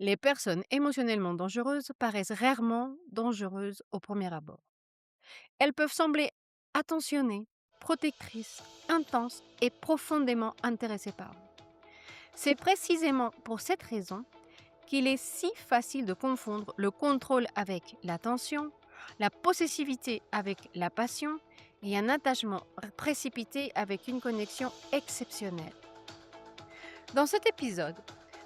Les personnes émotionnellement dangereuses paraissent rarement dangereuses au premier abord. Elles peuvent sembler attentionnées, protectrices, intenses et profondément intéressées par vous. C'est précisément pour cette raison qu'il est si facile de confondre le contrôle avec l'attention, la possessivité avec la passion et un attachement précipité avec une connexion exceptionnelle. Dans cet épisode,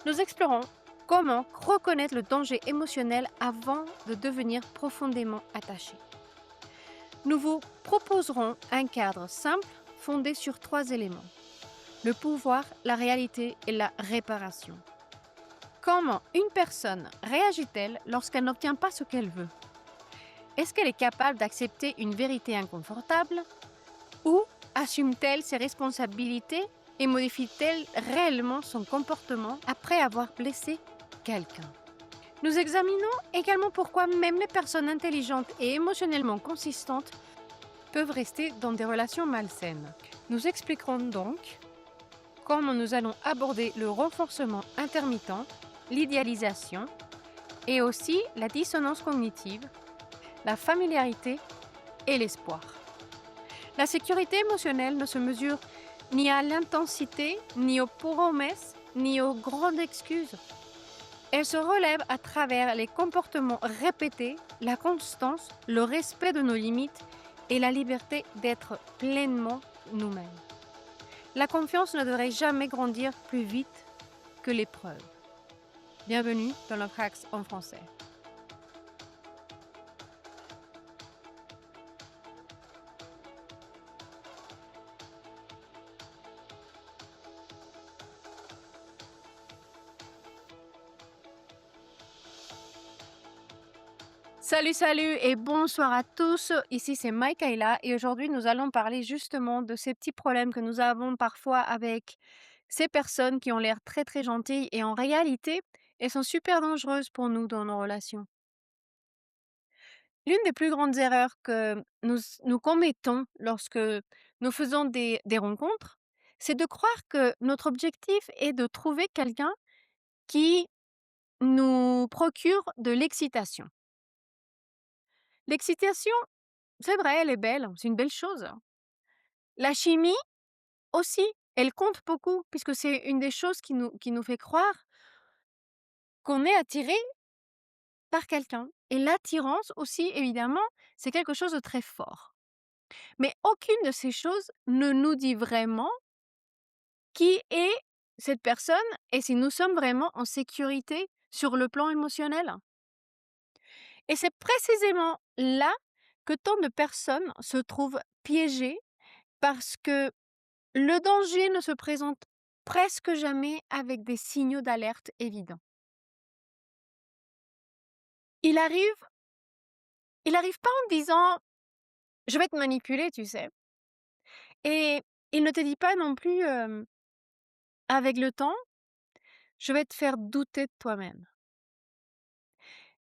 nous explorons comment reconnaître le danger émotionnel avant de devenir profondément attaché. Nous vous proposerons un cadre simple fondé sur 3 éléments: le pouvoir, la réalité et la réparation. Comment une personne réagit-elle lorsqu'elle n'obtient pas ce qu'elle veut? Est-ce qu'elle est capable d'accepter une vérité inconfortable? Ou assume-t-elle ses responsabilités et modifie-t-elle réellement son comportement après avoir blessé quelqu'un? Nous examinons également pourquoi même les personnes intelligentes et émotionnellement consistantes peuvent rester dans des relations malsaines. Nous expliquerons donc comment nous allons aborder le renforcement intermittent, l'idéalisation et aussi la dissonance cognitive, la familiarité et l'espoir. La sécurité émotionnelle ne se mesure ni à l'intensité, ni aux promesses, ni aux grandes excuses. Elle se relève à travers les comportements répétés, la constance, le respect de nos limites et la liberté d'être pleinement nous-mêmes. La confiance ne devrait jamais grandir plus vite que l'épreuve. Bienvenue dans le Cracks en français. Salut et bonsoir à tous, ici c'est Maïkaïla et aujourd'hui nous allons parler justement de ces petits problèmes que nous avons parfois avec ces personnes qui ont l'air très très gentilles et en réalité elles sont super dangereuses pour nous dans nos relations. L'une des plus grandes erreurs que nous commettons lorsque nous faisons des rencontres, c'est de croire que notre objectif est de trouver quelqu'un qui nous procure de l'excitation. L'excitation, c'est vrai, elle est belle, c'est une belle chose. La chimie aussi, elle compte beaucoup puisque c'est une des choses qui nous fait croire qu'on est attiré par quelqu'un. Et l'attirance aussi, évidemment, c'est quelque chose de très fort. Mais aucune de ces choses ne nous dit vraiment qui est cette personne et si nous sommes vraiment en sécurité sur le plan émotionnel. Et c'est précisément là que tant de personnes se trouvent piégées parce que le danger ne se présente presque jamais avec des signaux d'alerte évidents. Il arrive, il arrive pas en disant je vais te manipuler, tu sais. Et il ne te dit pas non plus avec le temps, je vais te faire douter de toi-même.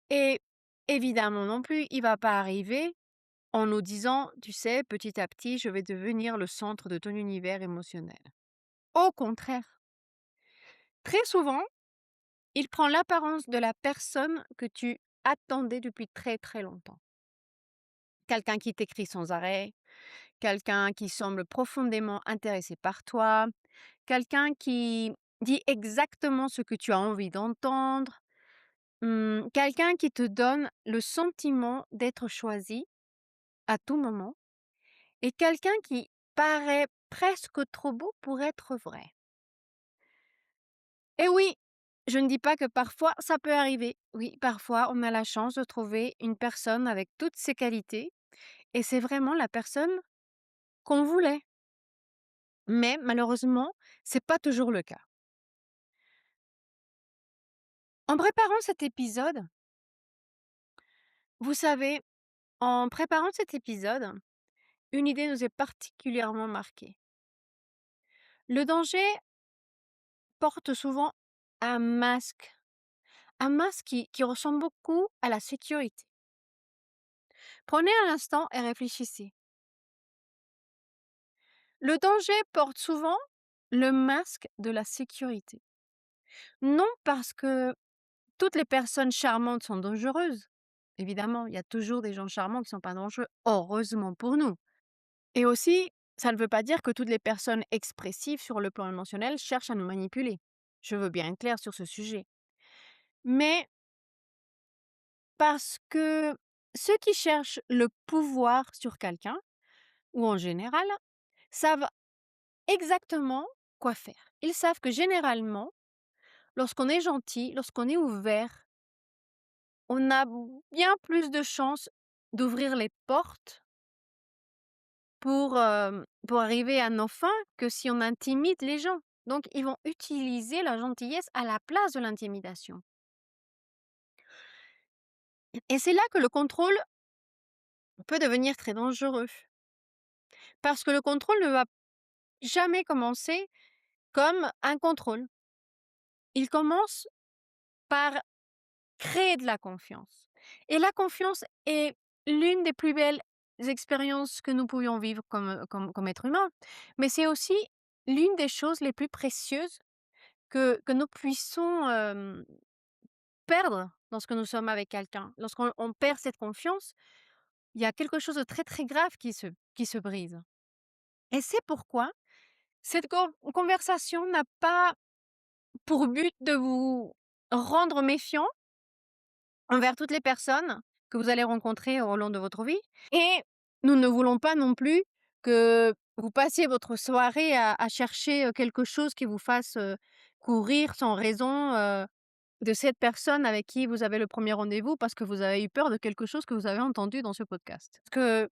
Et évidemment non plus, il va pas arriver en nous disant, tu sais, petit à petit, je vais devenir le centre de ton univers émotionnel. Au contraire, très souvent, il prend l'apparence de la personne que tu attendais depuis très très longtemps. Quelqu'un qui t'écrit sans arrêt, quelqu'un qui semble profondément intéressé par toi, quelqu'un qui dit exactement ce que tu as envie d'entendre, quelqu'un qui te donne le sentiment d'être choisi à tout moment et quelqu'un qui paraît presque trop beau pour être vrai. Et oui, je ne dis pas que parfois ça peut arriver. Oui, parfois on a la chance de trouver une personne avec toutes ses qualités et c'est vraiment la personne qu'on voulait. Mais malheureusement, c'est pas toujours le cas. En préparant cet épisode, vous savez, en préparant cet épisode, une idée nous est particulièrement marquée. Le danger porte souvent un masque, qui ressemble beaucoup à la sécurité. Prenez un instant et réfléchissez. Le danger porte souvent le masque de la sécurité. Non parce que toutes les personnes charmantes sont dangereuses. Évidemment, il y a toujours des gens charmants qui ne sont pas dangereux, heureusement pour nous. Et aussi, ça ne veut pas dire que toutes les personnes expressives sur le plan émotionnel cherchent à nous manipuler. Je veux bien être claire sur ce sujet. Mais parce que ceux qui cherchent le pouvoir sur quelqu'un, ou en général, savent exactement quoi faire. Ils savent que généralement, lorsqu'on est gentil, lorsqu'on est ouvert, on a bien plus de chances d'ouvrir les portes pour arriver à nos fins que si on intimide les gens. Donc ils vont utiliser la gentillesse à la place de l'intimidation. Et c'est là que le contrôle peut devenir très dangereux. Parce que le contrôle ne va jamais commencer comme un contrôle. Il commence par créer de la confiance. Et la confiance est l'une des plus belles expériences que nous pourrions vivre comme être humain. Mais c'est aussi l'une des choses les plus précieuses que nous puissions perdre lorsque nous sommes avec quelqu'un. Lorsqu'on perd cette confiance, il y a quelque chose de très très grave qui se brise. Et c'est pourquoi cette conversation n'a pas pour but de vous rendre méfiant envers toutes les personnes que vous allez rencontrer au long de votre vie. Et nous ne voulons pas non plus que vous passiez votre soirée à chercher quelque chose qui vous fasse courir sans raison de cette personne avec qui vous avez le premier rendez-vous parce que vous avez eu peur de quelque chose que vous avez entendu dans ce podcast. Parce que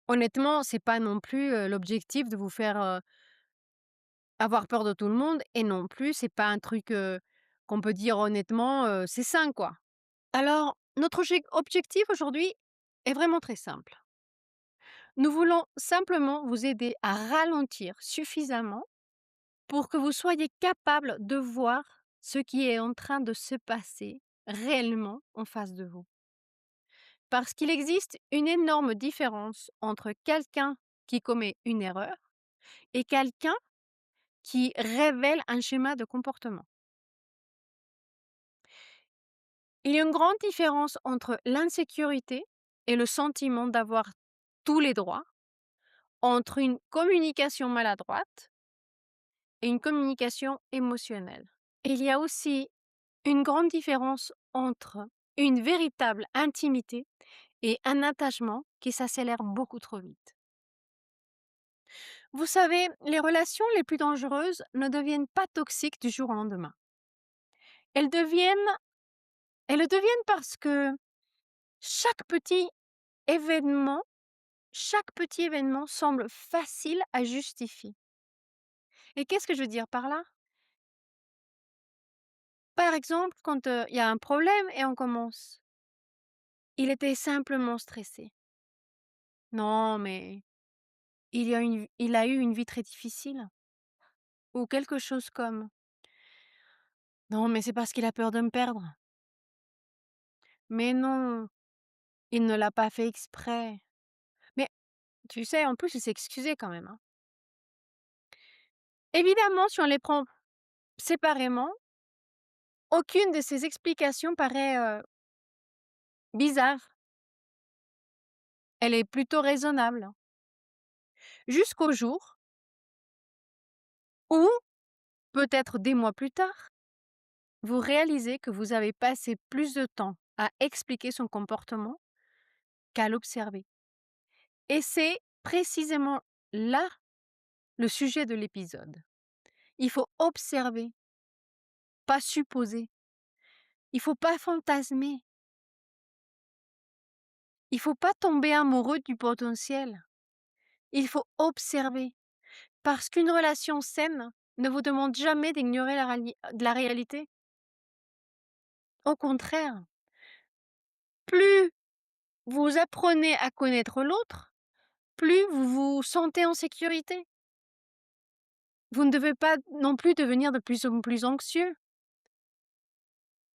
honnêtement, c'est pas non plus l'objectif de vous faire avoir peur de tout le monde et non plus, c'est pas un truc qu'on peut dire honnêtement, c'est sain quoi. Alors, notre objectif aujourd'hui est vraiment très simple. Nous voulons simplement vous aider à ralentir suffisamment pour que vous soyez capable de voir ce qui est en train de se passer réellement en face de vous. Parce qu'il existe une énorme différence entre quelqu'un qui commet une erreur et quelqu'un qui révèle un schéma de comportement. Il y a une grande différence entre l'insécurité et le sentiment d'avoir tous les droits, entre une communication maladroite et une communication émotionnelle. Il y a aussi une grande différence entre une véritable intimité et un attachement qui s'accélère beaucoup trop vite. Vous savez, les relations les plus dangereuses ne deviennent pas toxiques du jour au lendemain. Elles deviennent, elles le deviennent parce que chaque petit événement, chaque petit événement semble facile à justifier. Et qu'est-ce que je veux dire par là? Par exemple, quand il y a un problème et on commence. Il était simplement stressé. Non, mais il a eu une vie très difficile. Ou quelque chose comme. Non, mais c'est parce qu'il a peur de me perdre. Mais non, il ne l'a pas fait exprès. Mais tu sais, en plus, il s'est excusé quand même, hein. Évidemment, si on les prend séparément, aucune de ces explications paraît bizarre. Elle est plutôt raisonnable. Jusqu'au jour où, peut-être des mois plus tard, vous réalisez que vous avez passé plus de temps à expliquer son comportement qu'à l'observer. Et c'est précisément là le sujet de l'épisode. Il faut observer, pas supposer. Il faut pas fantasmer. Il faut pas tomber amoureux du potentiel. Il faut observer. Parce qu'une relation saine ne vous demande jamais d'ignorer de la réalité. Au contraire, plus vous apprenez à connaître l'autre, plus vous vous sentez en sécurité. Vous ne devez pas non plus devenir de plus en plus anxieux.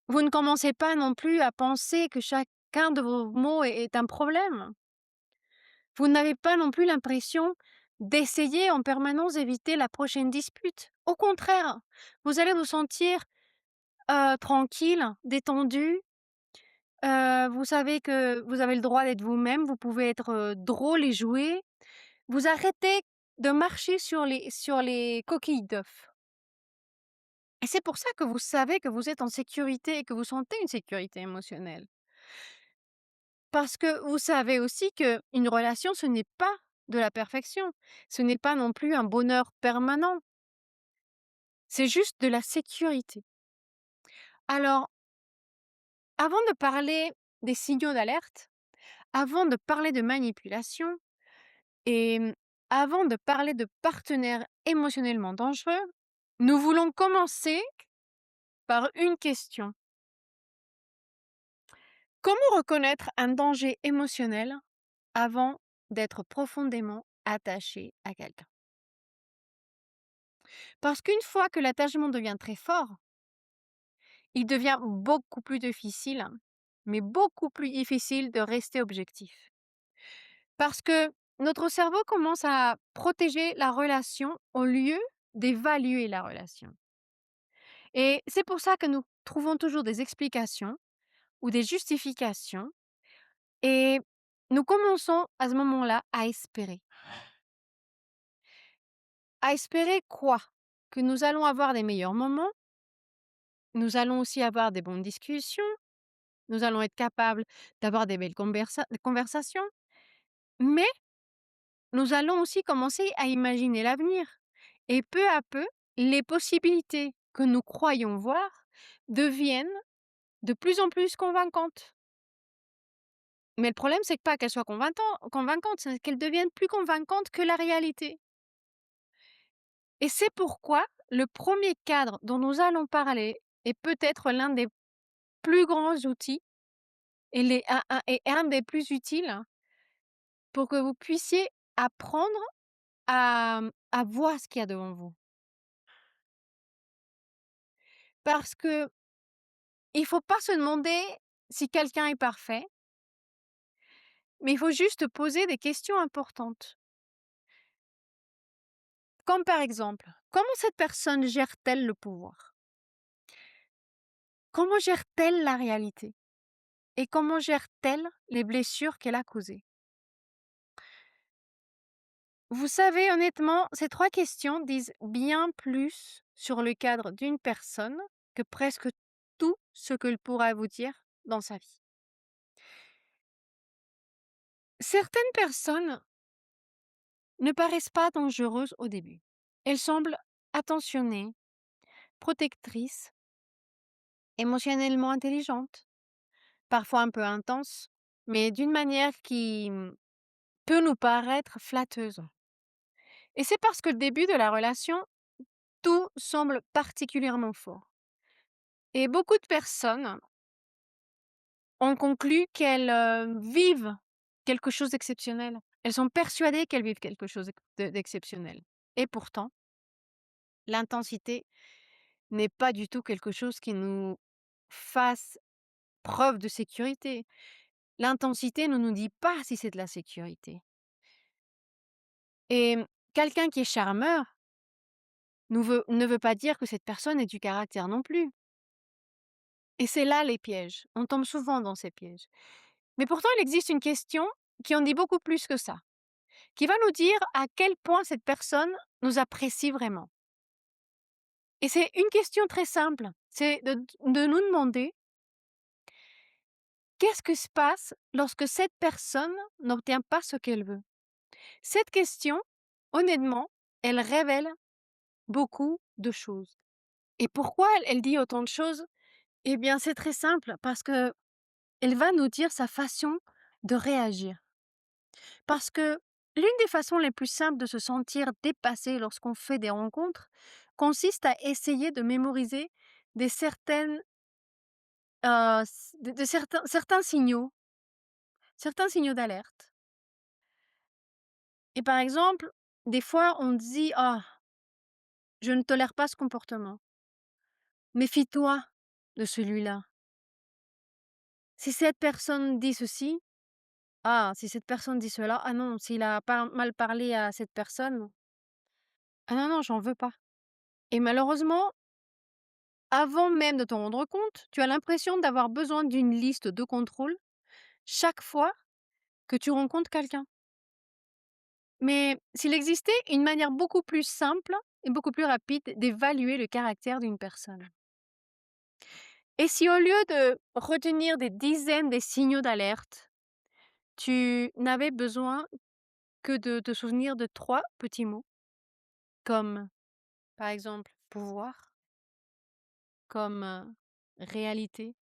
Vous ne commencez pas non plus à penser que chacun de vos mots est un problème. Vous n'avez pas non plus l'impression d'essayer en permanence d'éviter la prochaine dispute. Au contraire, vous allez vous sentir tranquille, détendu. Vous savez que vous avez le droit d'être vous-même, vous pouvez être, drôle et jouer. Vous arrêtez de marcher sur les coquilles d'œufs et c'est pour ça que vous savez que vous êtes en sécurité et que vous sentez une sécurité émotionnelle. Parce que vous savez aussi qu'une relation, ce n'est pas de la perfection, ce n'est pas non plus un bonheur permanent, c'est juste de la sécurité. Alors, avant de parler des signaux d'alerte, avant de parler de manipulation et avant de parler de partenaires émotionnellement dangereux, nous voulons commencer par une question. Comment reconnaître un danger émotionnel avant d'être profondément attaché à quelqu'un? Parce qu'une fois que l'attachement devient très fort, il devient beaucoup plus difficile, mais beaucoup plus difficile de rester objectif. Parce que notre cerveau commence à protéger la relation au lieu d'évaluer la relation. Et c'est pour ça que nous trouvons toujours des explications ou des justifications et nous commençons à ce moment-là à espérer. À espérer quoi? Que nous allons avoir des meilleurs moments, nous allons aussi avoir des bonnes discussions, nous allons être capables d'avoir des belles conversations, mais nous allons aussi commencer à imaginer l'avenir. Et peu à peu, les possibilités que nous croyons voir deviennent de plus en plus convaincantes. Mais le problème, c'est que pas qu'elles soient convaincantes, c'est qu'elles deviennent plus convaincantes que la réalité. Et c'est pourquoi le premier cadre dont nous allons parler est peut-être l'un des plus grands outils et un des plus utiles pour que vous puissiez apprendre à voir ce qu'il y a devant vous. Parce que il faut pas se demander si quelqu'un est parfait, mais il faut juste poser des questions importantes. Comme par exemple, comment cette personne gère-t-elle le pouvoir? Comment gère-t-elle la réalité? Et comment gère-t-elle les blessures qu'elle a causées? Vous savez, honnêtement, ces 3 questions disent bien plus sur le cadre d'une personne que presque tout ce qu'elle pourra vous dire dans sa vie. Certaines personnes ne paraissent pas dangereuses au début. Elles semblent attentionnées, protectrices, émotionnellement intelligentes, parfois un peu intenses, mais d'une manière qui peut nous paraître flatteuse. Et c'est parce que le début de la relation, tout semble particulièrement fort. Et beaucoup de personnes ont conclu qu'elles vivent quelque chose d'exceptionnel. Elles sont persuadées qu'elles vivent quelque chose d'exceptionnel. Et pourtant, l'intensité n'est pas du tout quelque chose qui nous fasse preuve de sécurité. L'intensité ne nous dit pas si c'est de la sécurité. Et quelqu'un qui est charmeur ne veut pas dire que cette personne ait du caractère non plus. Et c'est là les pièges. On tombe souvent dans ces pièges. Mais pourtant, il existe une question qui en dit beaucoup plus que ça, qui va nous dire à quel point cette personne nous apprécie vraiment. Et c'est une question très simple, c'est de nous demander qu'est-ce qui se passe lorsque cette personne n'obtient pas ce qu'elle veut? Cette question, honnêtement, elle révèle beaucoup de choses. Et pourquoi elle dit autant de choses? Eh bien, c'est très simple, parce que elle va nous dire sa façon de réagir. Parce que l'une des façons les plus simples de se sentir dépassé lorsqu'on fait des rencontres consiste à essayer de mémoriser des certaines, de certains signaux d'alerte. Et par exemple, des fois on dit: «Ah, je ne tolère pas ce comportement. Méfie-toi de celui-là. Si cette personne dit ceci, ah, si cette personne dit cela, ah non, s'il a pas mal parlé à cette personne, ah non, non, j'en veux pas». Et malheureusement, Avant même de t'en rendre compte, tu as l'impression d'avoir besoin d'une liste de contrôle chaque fois que tu rencontres quelqu'un. Mais s'il existait une manière beaucoup plus simple et beaucoup plus rapide d'évaluer le caractère d'une personne. Et si au lieu de retenir des dizaines de signaux d'alerte, tu n'avais besoin que de te souvenir de 3 petits mots, comme par exemple pouvoir, comme réalité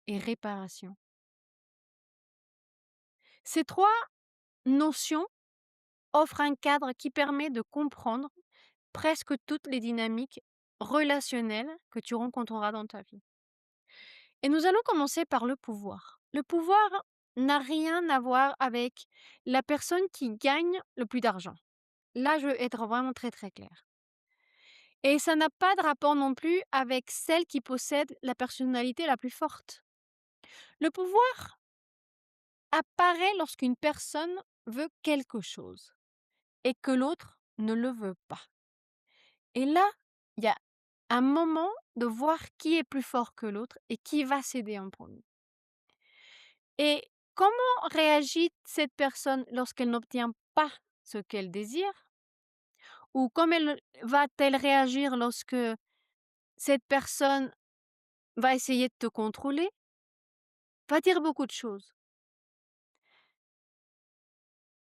et réparation. Ces 3 notions offrent un cadre qui permet de comprendre presque toutes les dynamiques relationnelles que tu rencontreras dans ta vie. Et nous allons commencer par le pouvoir. Le pouvoir n'a rien à voir avec la personne qui gagne le plus d'argent. Là, je veux être vraiment très très claire. Et ça n'a pas de rapport non plus avec celle qui possède la personnalité la plus forte. Le pouvoir apparaît lorsqu'une personne veut quelque chose et que l'autre ne le veut pas. Et là, il y a un moment de voir qui est plus fort que l'autre et qui va céder en premier. Et comment réagit cette personne lorsqu'elle n'obtient pas ce qu'elle désire? Ou comment va-t-elle réagir lorsque cette personne va essayer de te contrôler? Va dire beaucoup de choses.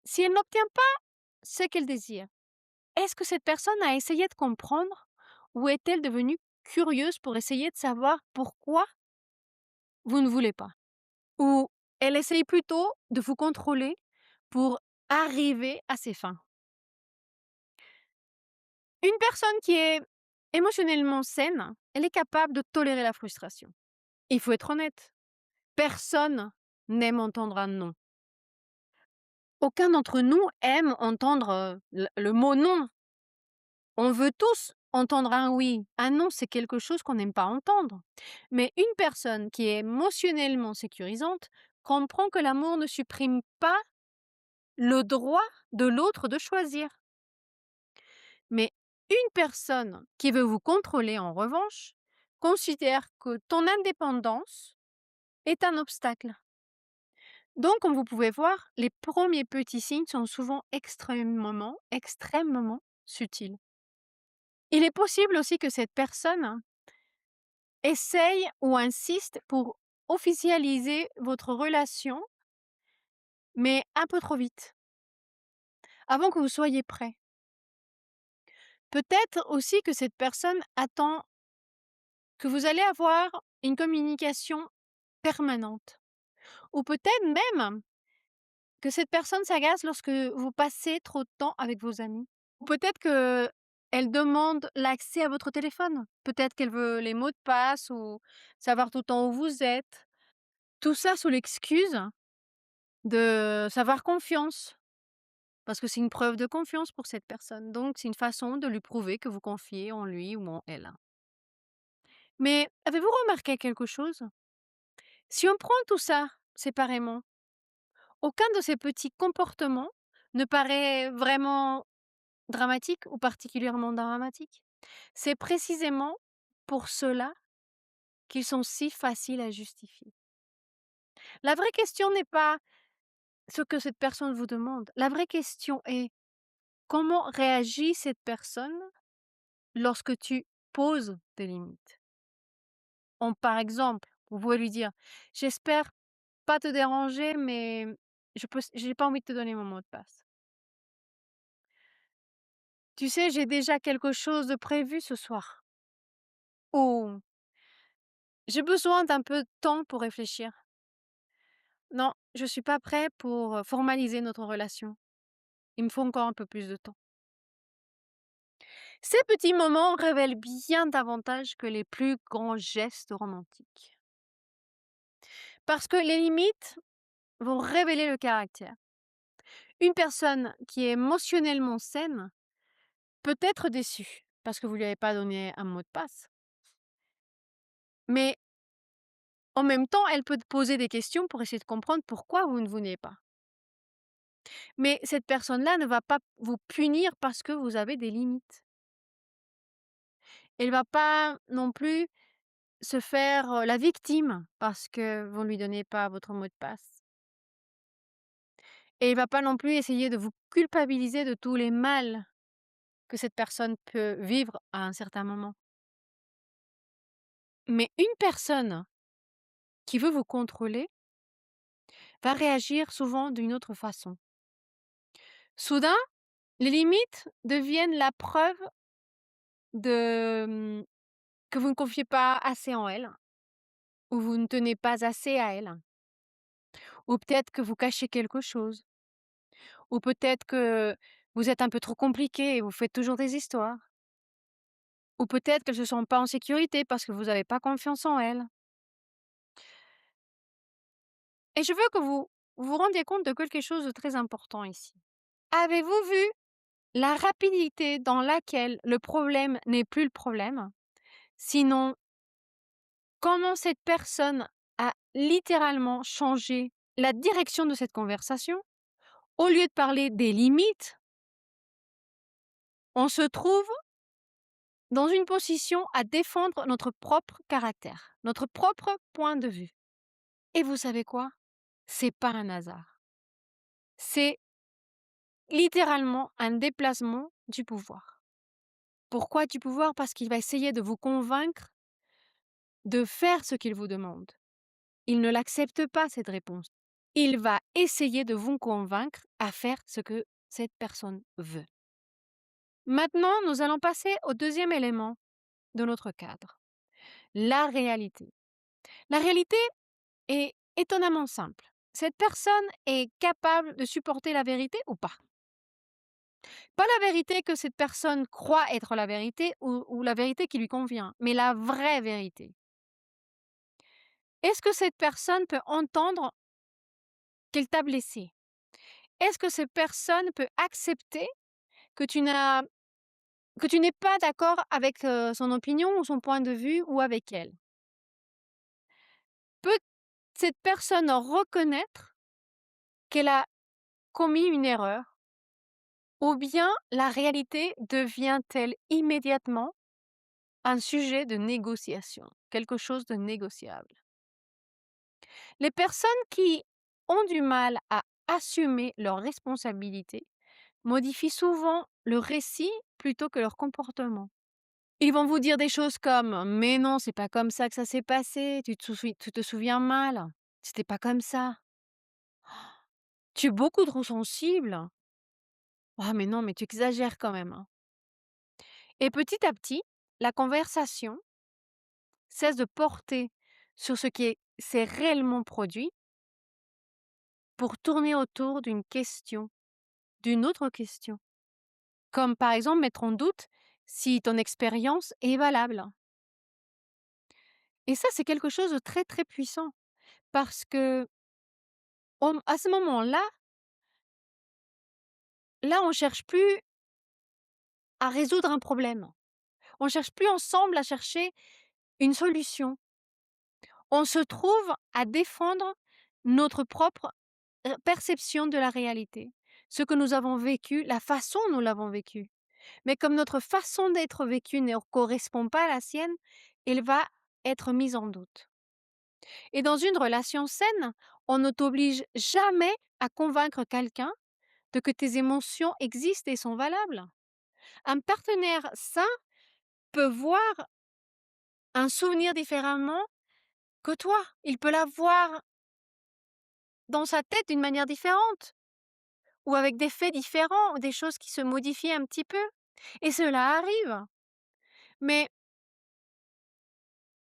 Si elle n'obtient pas ce qu'elle désire, est-ce que cette personne a essayé de comprendre ou est-elle devenue curieuse pour essayer de savoir pourquoi vous ne voulez pas? Ou elle essaye plutôt de vous contrôler pour arriver à ses fins? Une personne qui est émotionnellement saine, elle est capable de tolérer la frustration. Il faut être honnête, personne n'aime entendre un non. Aucun d'entre nous aime entendre, le mot non. On veut tous entendre un oui. Un non, c'est quelque chose qu'on n'aime pas entendre. Mais une personne qui est émotionnellement sécurisante comprend que l'amour ne supprime pas le droit de l'autre de choisir. Mais une personne qui veut vous contrôler, en revanche, considère que ton indépendance est un obstacle. Donc, comme vous pouvez voir, les premiers petits signes sont souvent extrêmement subtils. Il est possible aussi que cette personne essaye ou insiste pour officialiser votre relation, mais un peu trop vite, avant que vous soyez prêt. Peut-être aussi que cette personne attend que vous allez avoir une communication permanente. Ou peut-être même que cette personne s'agace lorsque vous passez trop de temps avec vos amis. Ou peut-être qu'elle demande l'accès à votre téléphone. Peut-être qu'elle veut les mots de passe ou savoir tout le temps où vous êtes. Tout ça sous l'excuse de savoir confiance. Parce que c'est une preuve de confiance pour cette personne. Donc, c'est une façon de lui prouver que vous confiez en lui ou en elle. Mais avez-vous remarqué quelque chose? Si on prend tout ça séparément, aucun de ces petits comportements ne paraît vraiment dramatique ou particulièrement dramatique. C'est précisément pour cela qu'ils sont si faciles à justifier. La vraie question n'est pas ce que cette personne vous demande. La vraie question est comment réagit cette personne lorsque tu poses des limites. Par exemple, vous pouvez lui dire: «J'espère pas te déranger, mais j'ai pas envie de te donner mon mot de passe. Tu sais, j'ai déjà quelque chose de prévu ce soir. Ou j'ai besoin d'un peu de temps pour réfléchir. Non, je suis pas prêt pour formaliser notre relation. Il me faut encore un peu plus de temps.» Ces petits moments révèlent bien davantage que les plus grands gestes romantiques. Parce que les limites vont révéler le caractère. Une personne qui est émotionnellement saine peut être déçue parce que vous lui avez pas donné un mot de passe. Mais en même temps, elle peut te poser des questions pour essayer de comprendre pourquoi vous ne venez pas. Mais cette personne-là ne va pas vous punir parce que vous avez des limites. Il va pas non plus se faire, la victime parce que vous ne lui donnez pas votre mot de passe et il va pas non plus essayer de vous culpabiliser de tous les mal que cette personne peut vivre à un certain moment. Mais une personne qui veut vous contrôler va réagir souvent d'une autre façon. Soudain, les limites deviennent la preuve de, que vous ne confiez pas assez en elle, ou vous ne tenez pas assez à elle, ou peut-être que vous cachez quelque chose, ou peut-être que vous êtes un peu trop compliqué et vous faites toujours des histoires, ou peut-être qu'elle se sent pas en sécurité parce que vous avez pas confiance en elle. Et je veux que vous vous rendiez compte de quelque chose de très important ici. Avez-vous vu la rapidité dans laquelle le problème n'est plus le problème? Sinon, comment cette personne a littéralement changé la direction de cette conversation? Au lieu de parler des limites, on se trouve dans une position à défendre notre propre caractère, notre propre point de vue. Et vous savez quoi? C'est pas un hasard. C'est littéralement un déplacement du pouvoir. Pourquoi du pouvoir? Parce qu'il va essayer de vous convaincre de faire ce qu'il vous demande. Il ne l'accepte pas, cette réponse. Il va essayer de vous convaincre à faire ce que cette personne veut. Maintenant, nous allons passer au deuxième élément de notre cadre, la réalité. La réalité est étonnamment simple. Cette personne est capable de supporter la vérité ou pas? Pas la vérité que cette personne croit être la vérité ou la vérité qui lui convient, mais la vraie vérité. Est-ce que cette personne peut entendre qu'elle t'a blessé? Est-ce que cette personne peut accepter que que tu n'es pas d'accord avec, son opinion ou son point de vue ou avec elle? Peut cette personne reconnaître qu'elle a commis une erreur? Ou bien la réalité devient-elle immédiatement un sujet de négociation, quelque chose de négociable? Les personnes qui ont du mal à assumer leurs responsabilités modifient souvent le récit plutôt que leur comportement. Ils vont vous dire des choses comme: «Mais non, c'est pas comme ça que ça s'est passé, tu te souviens mal, c'était pas comme ça. Tu es beaucoup trop sensible. Ah mais non, mais tu exagères quand même, hein». Et petit à petit, la conversation cesse de porter sur ce qui s'est réellement produit pour tourner autour d'une autre question. Comme par exemple mettre en doute si ton expérience est valable. Et ça, c'est quelque chose de très, très puissant parce que à ce moment-là, on cherche plus à résoudre un problème. On cherche plus ensemble à chercher une solution. On se trouve à défendre notre propre perception de la réalité, ce que nous avons vécu, la façon dont nous l'avons vécu. Mais comme notre façon d'être vécue ne correspond pas à la sienne, elle va être mise en doute. Et dans une relation saine, on ne t'oblige jamais à convaincre quelqu'un de que tes émotions existent et sont valables. Un partenaire sain peut voir un souvenir différemment que toi. Il peut l'avoir dans sa tête d'une manière différente ou avec des faits différents ou des choses qui se modifient un petit peu. Et cela arrive. Mais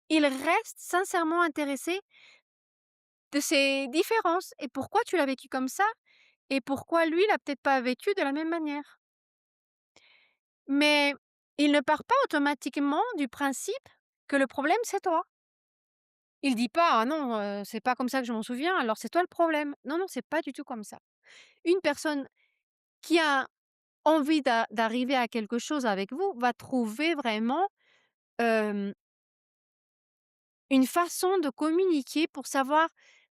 il reste sincèrement intéressé de ces différences et pourquoi tu l'as vécu comme ça et pourquoi lui l'a peut-être pas vécu de la même manière. Mais il ne part pas automatiquement du principe que le problème c'est toi. Il dit pas: «Ah non, c'est pas comme ça que je m'en souviens, alors c'est toi le problème». Non, non, c'est pas du tout comme ça. Une personne qui a envie d'arriver à quelque chose avec vous va trouver vraiment, hem, une façon de communiquer pour savoir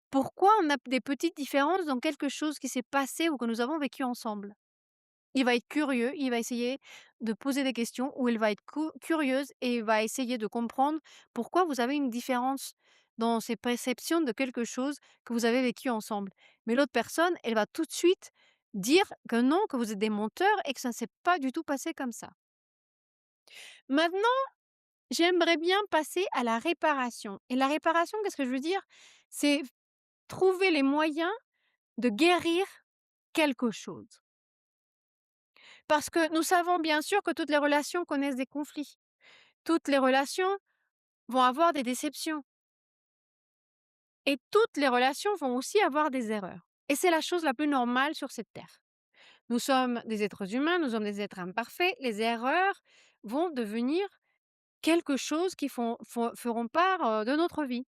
pourquoi on a des petites différences dans quelque chose qui s'est passé ou que nous avons vécu ensemble. Il va être curieux, il va essayer de poser des questions ou elle va être curieuse et va essayer de comprendre pourquoi vous avez une différence dans ces perceptions de quelque chose que vous avez vécu ensemble. Mais l'autre personne, elle va tout de suite dire que non, que vous êtes des menteurs et que ça ne s'est pas du tout passé comme ça. Maintenant, j'aimerais bien passer à la réparation. Et la réparation, qu'est-ce que je veux dire? C'est trouver les moyens de guérir quelque chose. Parce que nous savons bien sûr que toutes les relations connaissent des conflits. Toutes les relations vont avoir des déceptions et toutes les relations vont aussi avoir des erreurs. Et c'est la chose la plus normale sur cette terre. Nous sommes des êtres humains, nous sommes des êtres imparfaits. Les erreurs vont devenir quelque chose qui feront part de notre vie.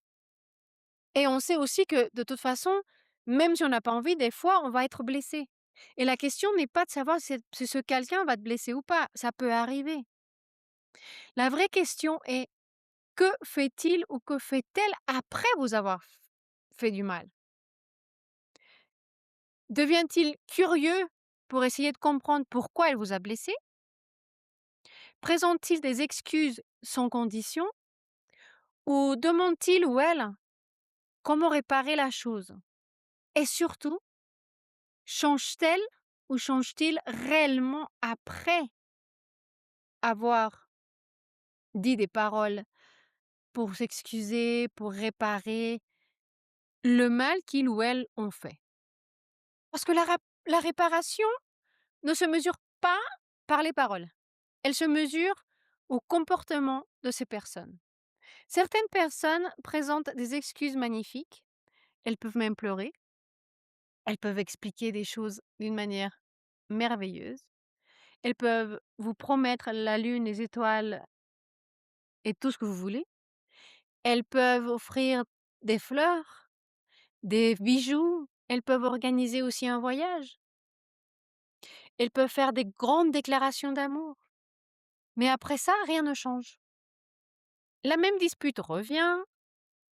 Et on sait aussi que de toute façon, même si on n'a pas envie, des fois, on va être blessé. Et la question n'est pas de savoir si ce quelqu'un va te blesser ou pas. Ça peut arriver. La vraie question est: que fait-il ou que fait-elle après vous avoir fait du mal? Devient-il curieux pour essayer de comprendre pourquoi elle vous a blessé? Présente-t-il des excuses sans condition? Ou demande-t-il ou elle comment réparer la chose? Et surtout, change-t-elle ou change-t-il réellement après avoir dit des paroles pour s'excuser, pour réparer le mal qu'il ou elle ont fait? Parce que la réparation ne se mesure pas par les paroles. Elle se mesure au comportement de ces personnes. Certaines personnes présentent des excuses magnifiques. Elles peuvent même pleurer. Elles peuvent expliquer des choses d'une manière merveilleuse. Elles peuvent vous promettre la lune, les étoiles et tout ce que vous voulez. Elles peuvent offrir des fleurs, des bijoux. Elles peuvent organiser aussi un voyage. Elles peuvent faire des grandes déclarations d'amour. Mais après ça, rien ne change. La même dispute revient,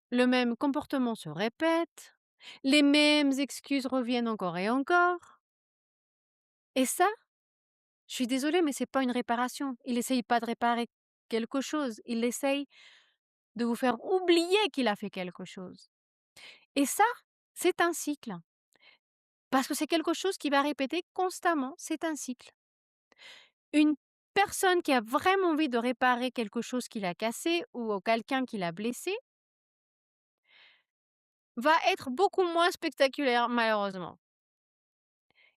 le même comportement se répète, les mêmes excuses reviennent encore et encore. Et ça, je suis désolée, mais c'est pas une réparation. Il essaye pas de réparer quelque chose, il essaye de vous faire oublier qu'il a fait quelque chose. Et ça, c'est un cycle. Parce que c'est quelque chose qui va répéter constamment, c'est un cycle. Une personne qui a vraiment envie de réparer quelque chose qu'il a cassé ou quelqu'un qui l'a blessé va être beaucoup moins spectaculaire, malheureusement.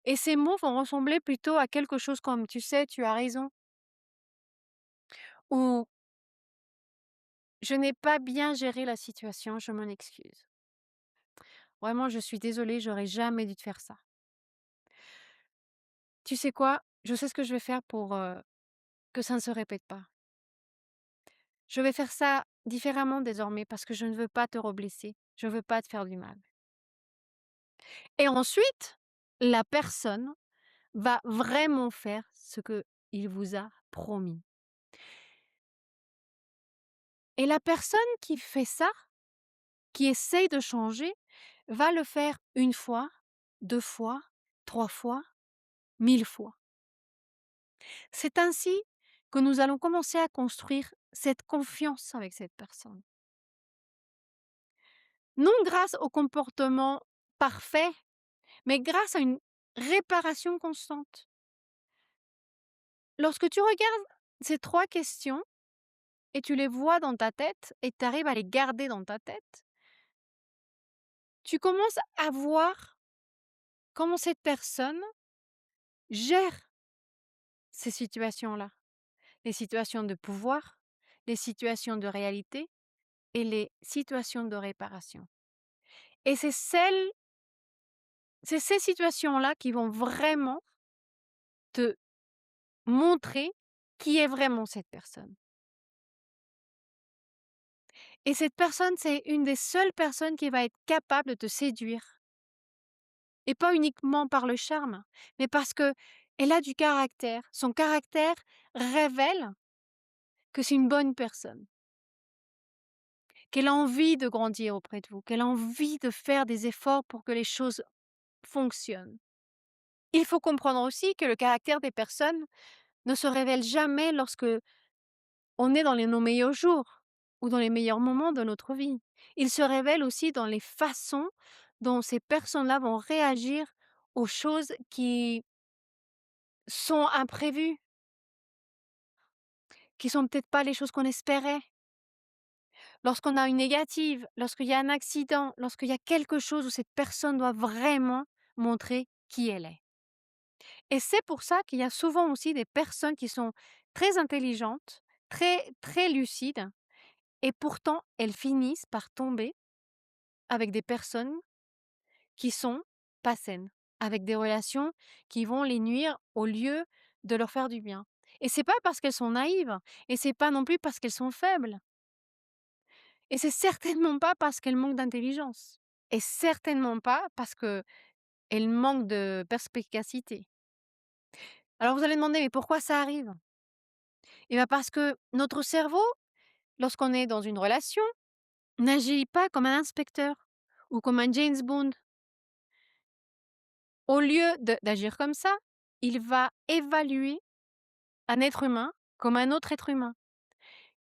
Et ces mots vont ressembler plutôt à quelque chose comme: «Tu sais, tu as raison» ou «Je n'ai pas bien géré la situation, je m'en excuse. Vraiment, je suis désolée, j'aurais jamais dû te faire ça. Tu sais quoi? Je sais ce que je vais faire pour, que ça ne se répète pas. Je vais faire ça différemment désormais parce que je ne veux pas te reblesser, je ne veux pas te faire du mal». Et ensuite, la personne va vraiment faire ce qu'il vous a promis. Et la personne qui fait ça, qui essaye de changer, va le faire une fois, 2 fois, 3 fois, 1000 fois. C'est ainsi que nous allons commencer à construire cette confiance avec cette personne. Non grâce au comportement parfait, mais grâce à une réparation constante. Lorsque tu regardes ces 3 questions et tu les vois dans ta tête et tu arrives à les garder dans ta tête, tu commences à voir comment cette personne gère ces situations-là. Les situations de pouvoir, les situations de réalité et les situations de réparation. Et c'est ces situations-là qui vont vraiment te montrer qui est vraiment cette personne. Et cette personne, c'est une des seules personnes qui va être capable de te séduire. Et pas uniquement par le charme, mais parce que elle a du caractère. Son caractère révèle que c'est une bonne personne, qu'elle a envie de grandir auprès de vous, qu'elle a envie de faire des efforts pour que les choses fonctionnent. Il faut comprendre aussi que le caractère des personnes ne se révèle jamais lorsque on est dans nos meilleurs jours ou dans les meilleurs moments de notre vie. Il se révèle aussi dans les façons dont ces personnes-là vont réagir aux choses qui sont imprévues, qui sont peut-être pas les choses qu'on espérait. Lorsqu'on a une négative, lorsqu'il y a un accident, lorsqu'il y a quelque chose où cette personne doit vraiment montrer qui elle est. Et c'est pour ça qu'il y a souvent aussi des personnes qui sont très intelligentes, très, très lucides, et pourtant elles finissent par tomber avec des personnes qui sont pas saines, avec des relations qui vont les nuire au lieu de leur faire du bien. Et c'est pas parce qu'elles sont naïves, et c'est pas non plus parce qu'elles sont faibles, et c'est certainement pas parce qu'elles manquent d'intelligence, et certainement pas parce qu'elles manquent de perspicacité. Alors vous allez demander: «Mais pourquoi ça arrive?» Eh bien parce que notre cerveau, lorsqu'on est dans une relation, n'agit pas comme un inspecteur ou comme un James Bond. Au lieu d'agir comme ça, il va évaluer un être humain comme un autre être humain.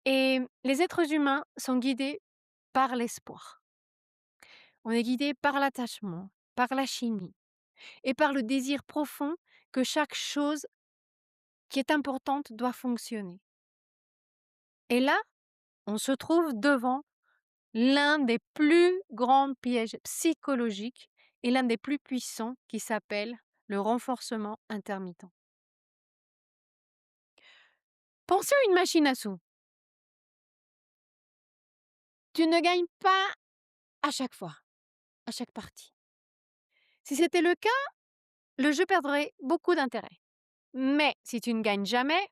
Et les êtres humains sont guidés par l'espoir. On est guidé par l'attachement, par la chimie et par le désir profond que chaque chose qui est importante doit fonctionner. Et là, on se trouve devant l'un des plus grands pièges psychologiques et l'un des plus puissants qui s'appelle le renforcement intermittent. Pensez à une machine à sous. Tu ne gagnes pas à chaque fois, à chaque partie. Si c'était le cas, le jeu perdrait beaucoup d'intérêt. Mais si tu ne gagnes jamais,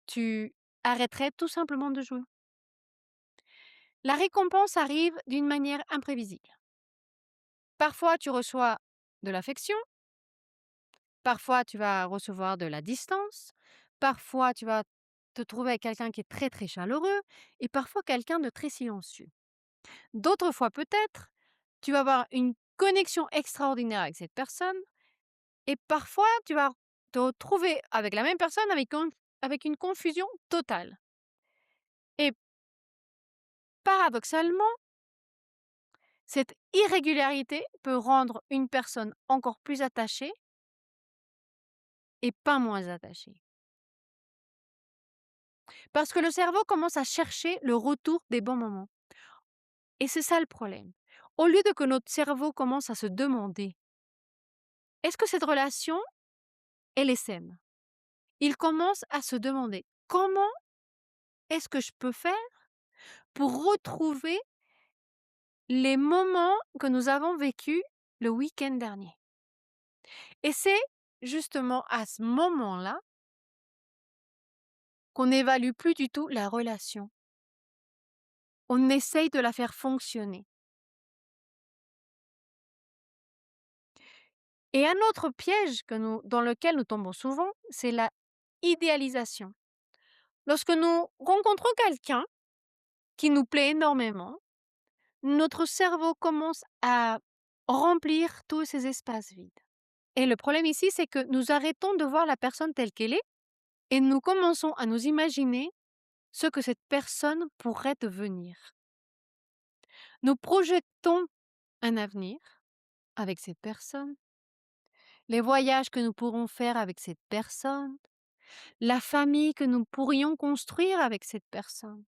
tu arrêterais tout simplement de jouer. La récompense arrive d'une manière imprévisible. Parfois, tu reçois de l'affection, parfois, tu vas recevoir de la distance, parfois, tu vas te trouver avec quelqu'un qui est très très chaleureux et parfois quelqu'un de très silencieux. D'autres fois, peut-être, tu vas avoir une connexion extraordinaire avec cette personne et parfois, tu vas te retrouver avec la même personne avec une confusion totale. Et paradoxalement, cette irrégularité peut rendre une personne encore plus attachée et pas moins attachée. Parce que le cerveau commence à chercher le retour des bons moments. Et c'est ça le problème. Au lieu de que notre cerveau commence à se demander: «Est-ce que cette relation, elle est saine?» Il commence à se demander: «Comment est-ce que je peux faire pour retrouver les moments que nous avons vécus le week-end dernier?» Et c'est justement à ce moment-là qu'on n'évalue plus du tout la relation. On essaye de la faire fonctionner. Et un autre piège dans lequel nous tombons souvent, c'est la idéalisation. Lorsque nous rencontrons quelqu'un qui nous plaît énormément, notre cerveau commence à remplir tous ces espaces vides. Et le problème ici, c'est que nous arrêtons de voir la personne telle qu'elle est et nous commençons à nous imaginer ce que cette personne pourrait devenir. Nous projetons un avenir avec cette personne, les voyages que nous pourrons faire avec cette personne, la famille que nous pourrions construire avec cette personne,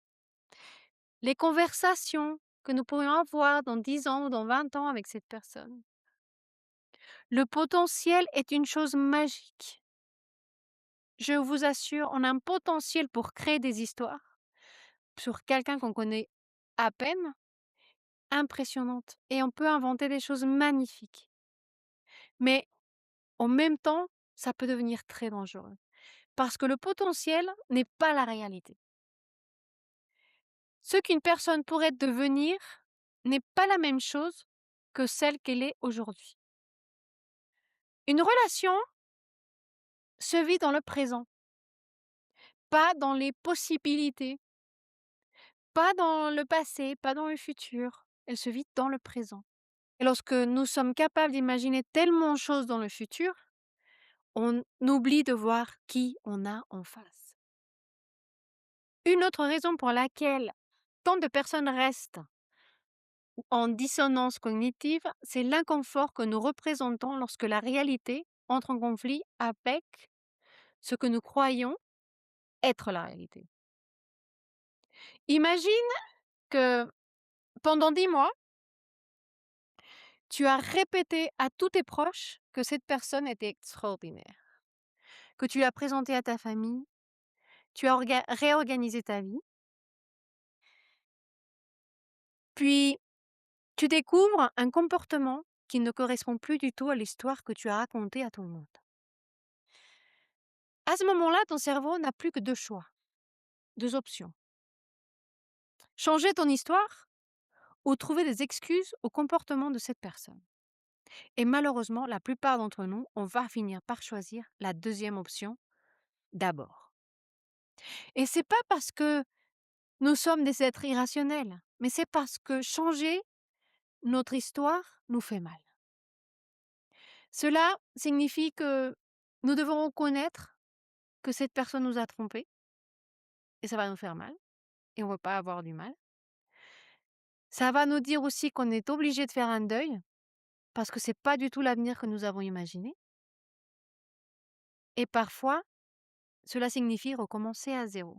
les conversations que nous pourrions avoir dans 10 ans ou dans 20 ans avec cette personne. Le potentiel est une chose magique. Je vous assure, on a un potentiel pour créer des histoires sur quelqu'un qu'on connaît à peine, impressionnantes. Et on peut inventer des choses magnifiques. Mais en même temps, ça peut devenir très dangereux. Parce que le potentiel n'est pas la réalité. Ce qu'une personne pourrait devenir n'est pas la même chose que celle qu'elle est aujourd'hui. Une relation se vit dans le présent, pas dans les possibilités, pas dans le passé, pas dans le futur. Elle se vit dans le présent. Et lorsque nous sommes capables d'imaginer tellement de choses dans le futur, On oublie de voir qui on a en face. Une autre raison pour laquelle tant de personnes restent en dissonance cognitive, c'est l'inconfort que nous représentons lorsque la réalité entre en conflit avec ce que nous croyons être la réalité. Imagine que pendant 10 mois, tu as répété à tous tes proches que cette personne était extraordinaire, que tu l'as présentée à ta famille, tu as réorganisé ta vie, puis tu découvres un comportement qui ne correspond plus du tout à l'histoire que tu as racontée à tout le monde. À ce moment-là, ton cerveau n'a plus que 2 choix, 2 options. Changer ton histoire ou trouver des excuses au comportement de cette personne. Et malheureusement, la plupart d'entre nous, on va finir par choisir la deuxième option d'abord. Et c'est pas parce que nous sommes des êtres irrationnels, mais c'est parce que changer notre histoire nous fait mal. Cela signifie que nous devons reconnaître que cette personne nous a trompés et ça va nous faire mal et on ne veut pas avoir du mal. Ça va nous dire aussi qu'on est obligé de faire un deuil parce que c'est pas du tout l'avenir que nous avons imaginé. Et parfois, cela signifie recommencer à zéro.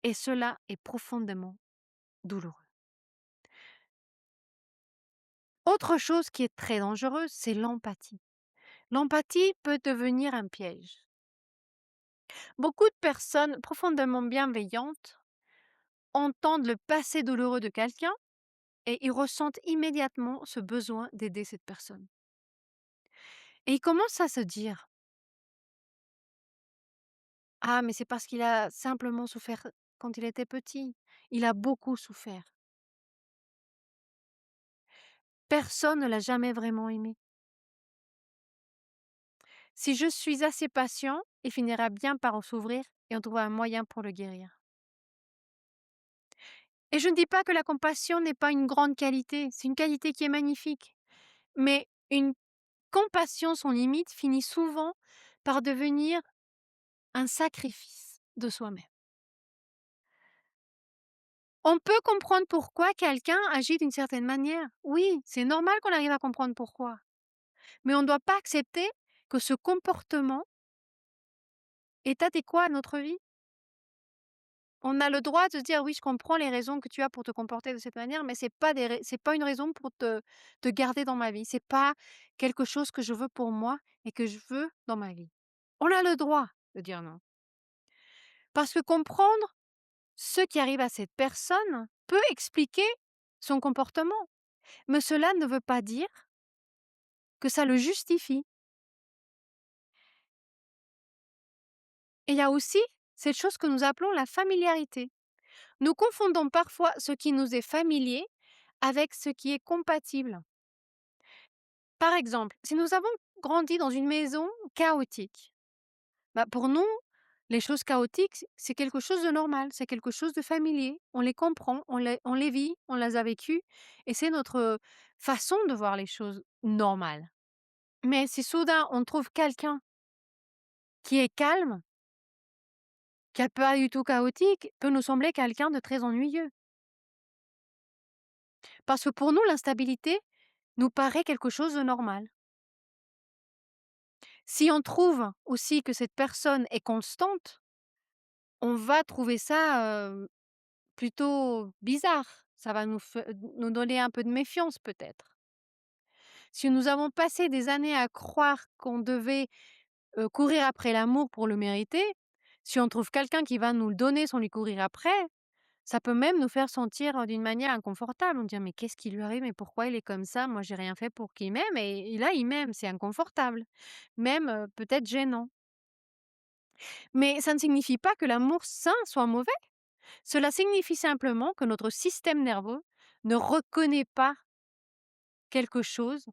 Et cela est profondément douloureux. Autre chose qui est très dangereuse, c'est l'empathie. L'empathie peut devenir un piège. Beaucoup de personnes profondément bienveillantes entendent le passé douloureux de quelqu'un et ils ressentent immédiatement ce besoin d'aider cette personne. Et ils commencent à se dire: «Ah, mais c'est parce qu'il a simplement souffert quand il était petit. Il a beaucoup souffert. Personne ne l'a jamais vraiment aimé. Si je suis assez patient, il finira bien par s'ouvrir et on trouvera un moyen pour le guérir.» Et je ne dis pas que la compassion n'est pas une grande qualité, c'est une qualité qui est magnifique. Mais une compassion sans limite finit souvent par devenir un sacrifice de soi-même. On peut comprendre pourquoi quelqu'un agit d'une certaine manière. Oui, c'est normal qu'on arrive à comprendre pourquoi. Mais on ne doit pas accepter que ce comportement est adéquat à notre vie. On a le droit de se dire: «Oui, je comprends les raisons que tu as pour te comporter de cette manière, mais c'est pas une raison pour te garder dans ma vie. C'est pas quelque chose que je veux pour moi et que je veux dans ma vie.» On a le droit de dire non. Parce que comprendre ce qui arrive à cette personne peut expliquer son comportement, mais cela ne veut pas dire que ça le justifie. Et il y a aussi cette chose que nous appelons la familiarité. Nous confondons parfois ce qui nous est familier avec ce qui est compatible. Par exemple, si nous avons grandi dans une maison chaotique, bah pour nous, les choses chaotiques, c'est quelque chose de normal, c'est quelque chose de familier. On les comprend, on les vit, on les a vécues et c'est notre façon de voir les choses normales. Mais si soudain on trouve quelqu'un qui est calme, qui n'est pas du tout chaotique, peut nous sembler quelqu'un de très ennuyeux. Parce que pour nous, l'instabilité nous paraît quelque chose de normal. Si on trouve aussi que cette personne est constante, on va trouver ça plutôt bizarre. Ça va nous donner un peu de méfiance peut-être. Si nous avons passé des années à croire qu'on devait courir après l'amour pour le mériter, si on trouve quelqu'un qui va nous le donner sans lui courir après, ça peut même nous faire sentir d'une manière inconfortable. On dit: «Mais qu'est-ce qui lui arrive? Mais pourquoi il est comme ça? Moi j'ai rien fait pour qu'il m'aime et là il m'aime». C'est inconfortable, même peut-être gênant. Mais ça ne signifie pas que l'amour sain soit mauvais. Cela signifie simplement que notre système nerveux ne reconnaît pas quelque chose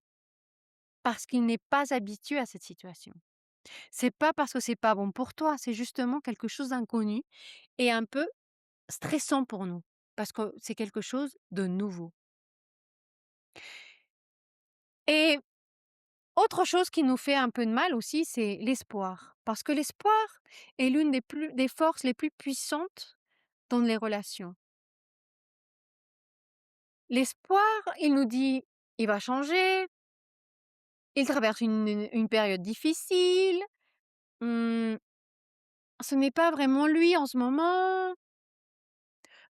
parce qu'il n'est pas habitué à cette situation. C'est pas parce que c'est pas bon pour toi, c'est justement quelque chose d'inconnu et un peu stressant pour nous, parce que c'est quelque chose de nouveau. Et Autre chose qui nous fait un peu de mal aussi, c'est l'espoir. Parce que l'espoir est l'une des forces les plus puissantes dans les relations. L'espoir, il nous dit: «Il va changer, il traverse une période difficile, mmh, ce n'est pas vraiment lui en ce moment,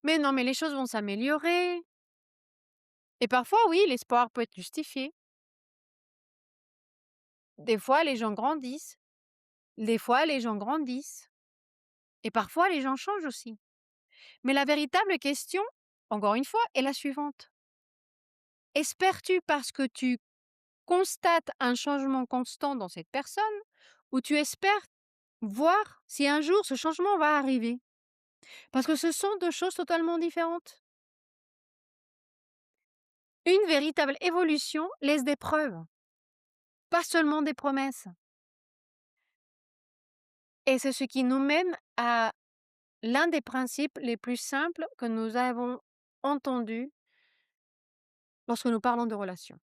mais non, mais les choses vont s'améliorer». Et parfois, oui, l'espoir peut être justifié. Des fois, les gens grandissent, des fois, les gens grandissent et parfois, les gens changent aussi. Mais la véritable question, encore une fois, est la suivante: espères-tu parce que tu constates un changement constant dans cette personne ou tu espères voir si un jour ce changement va arriver? Parce que ce sont 2 choses totalement différentes. Une véritable évolution laisse des preuves, pas seulement des promesses. Et c'est ce qui nous mène à l'un des principes les plus simples que nous avons entendus lorsque nous parlons de relations.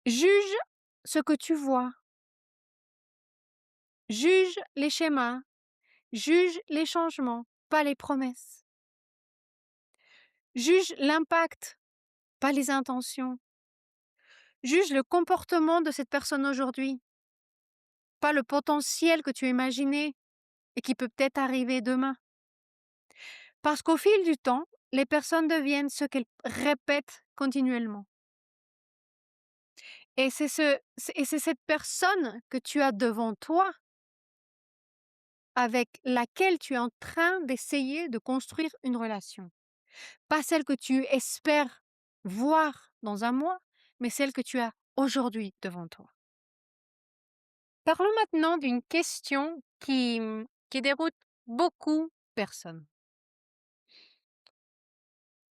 Juge ce que tu vois, juge les schémas, juge les changements, pas les promesses. Juge l'impact, pas les intentions. Juge le comportement de cette personne aujourd'hui, pas le potentiel que tu imaginais et qui peut peut-être arriver demain. Parce qu'au fil du temps, les personnes deviennent ce qu'elles répètent continuellement. Et c'est cette personne que tu as devant toi, avec laquelle tu es en train d'essayer de construire une relation. Pas celle que tu espères voir dans un mois, mais celle que tu as aujourd'hui devant toi. Parlons maintenant d'une question qui déroute beaucoup de personnes.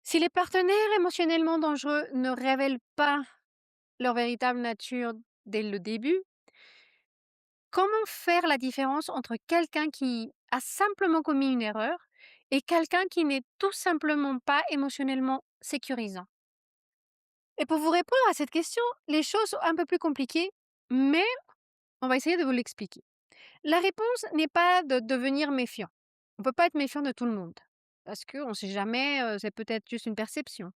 Si les partenaires émotionnellement dangereux ne révèlent pas leur véritable nature dès le début, comment faire la différence entre quelqu'un qui a simplement commis une erreur et quelqu'un qui n'est tout simplement pas émotionnellement sécurisant? Et pour vous répondre à cette question, les choses sont un peu plus compliquées, mais on va essayer de vous l'expliquer. La réponse n'est pas de devenir méfiant. On ne peut pas être méfiant de tout le monde parce qu'on ne sait jamais, c'est peut-être juste une perception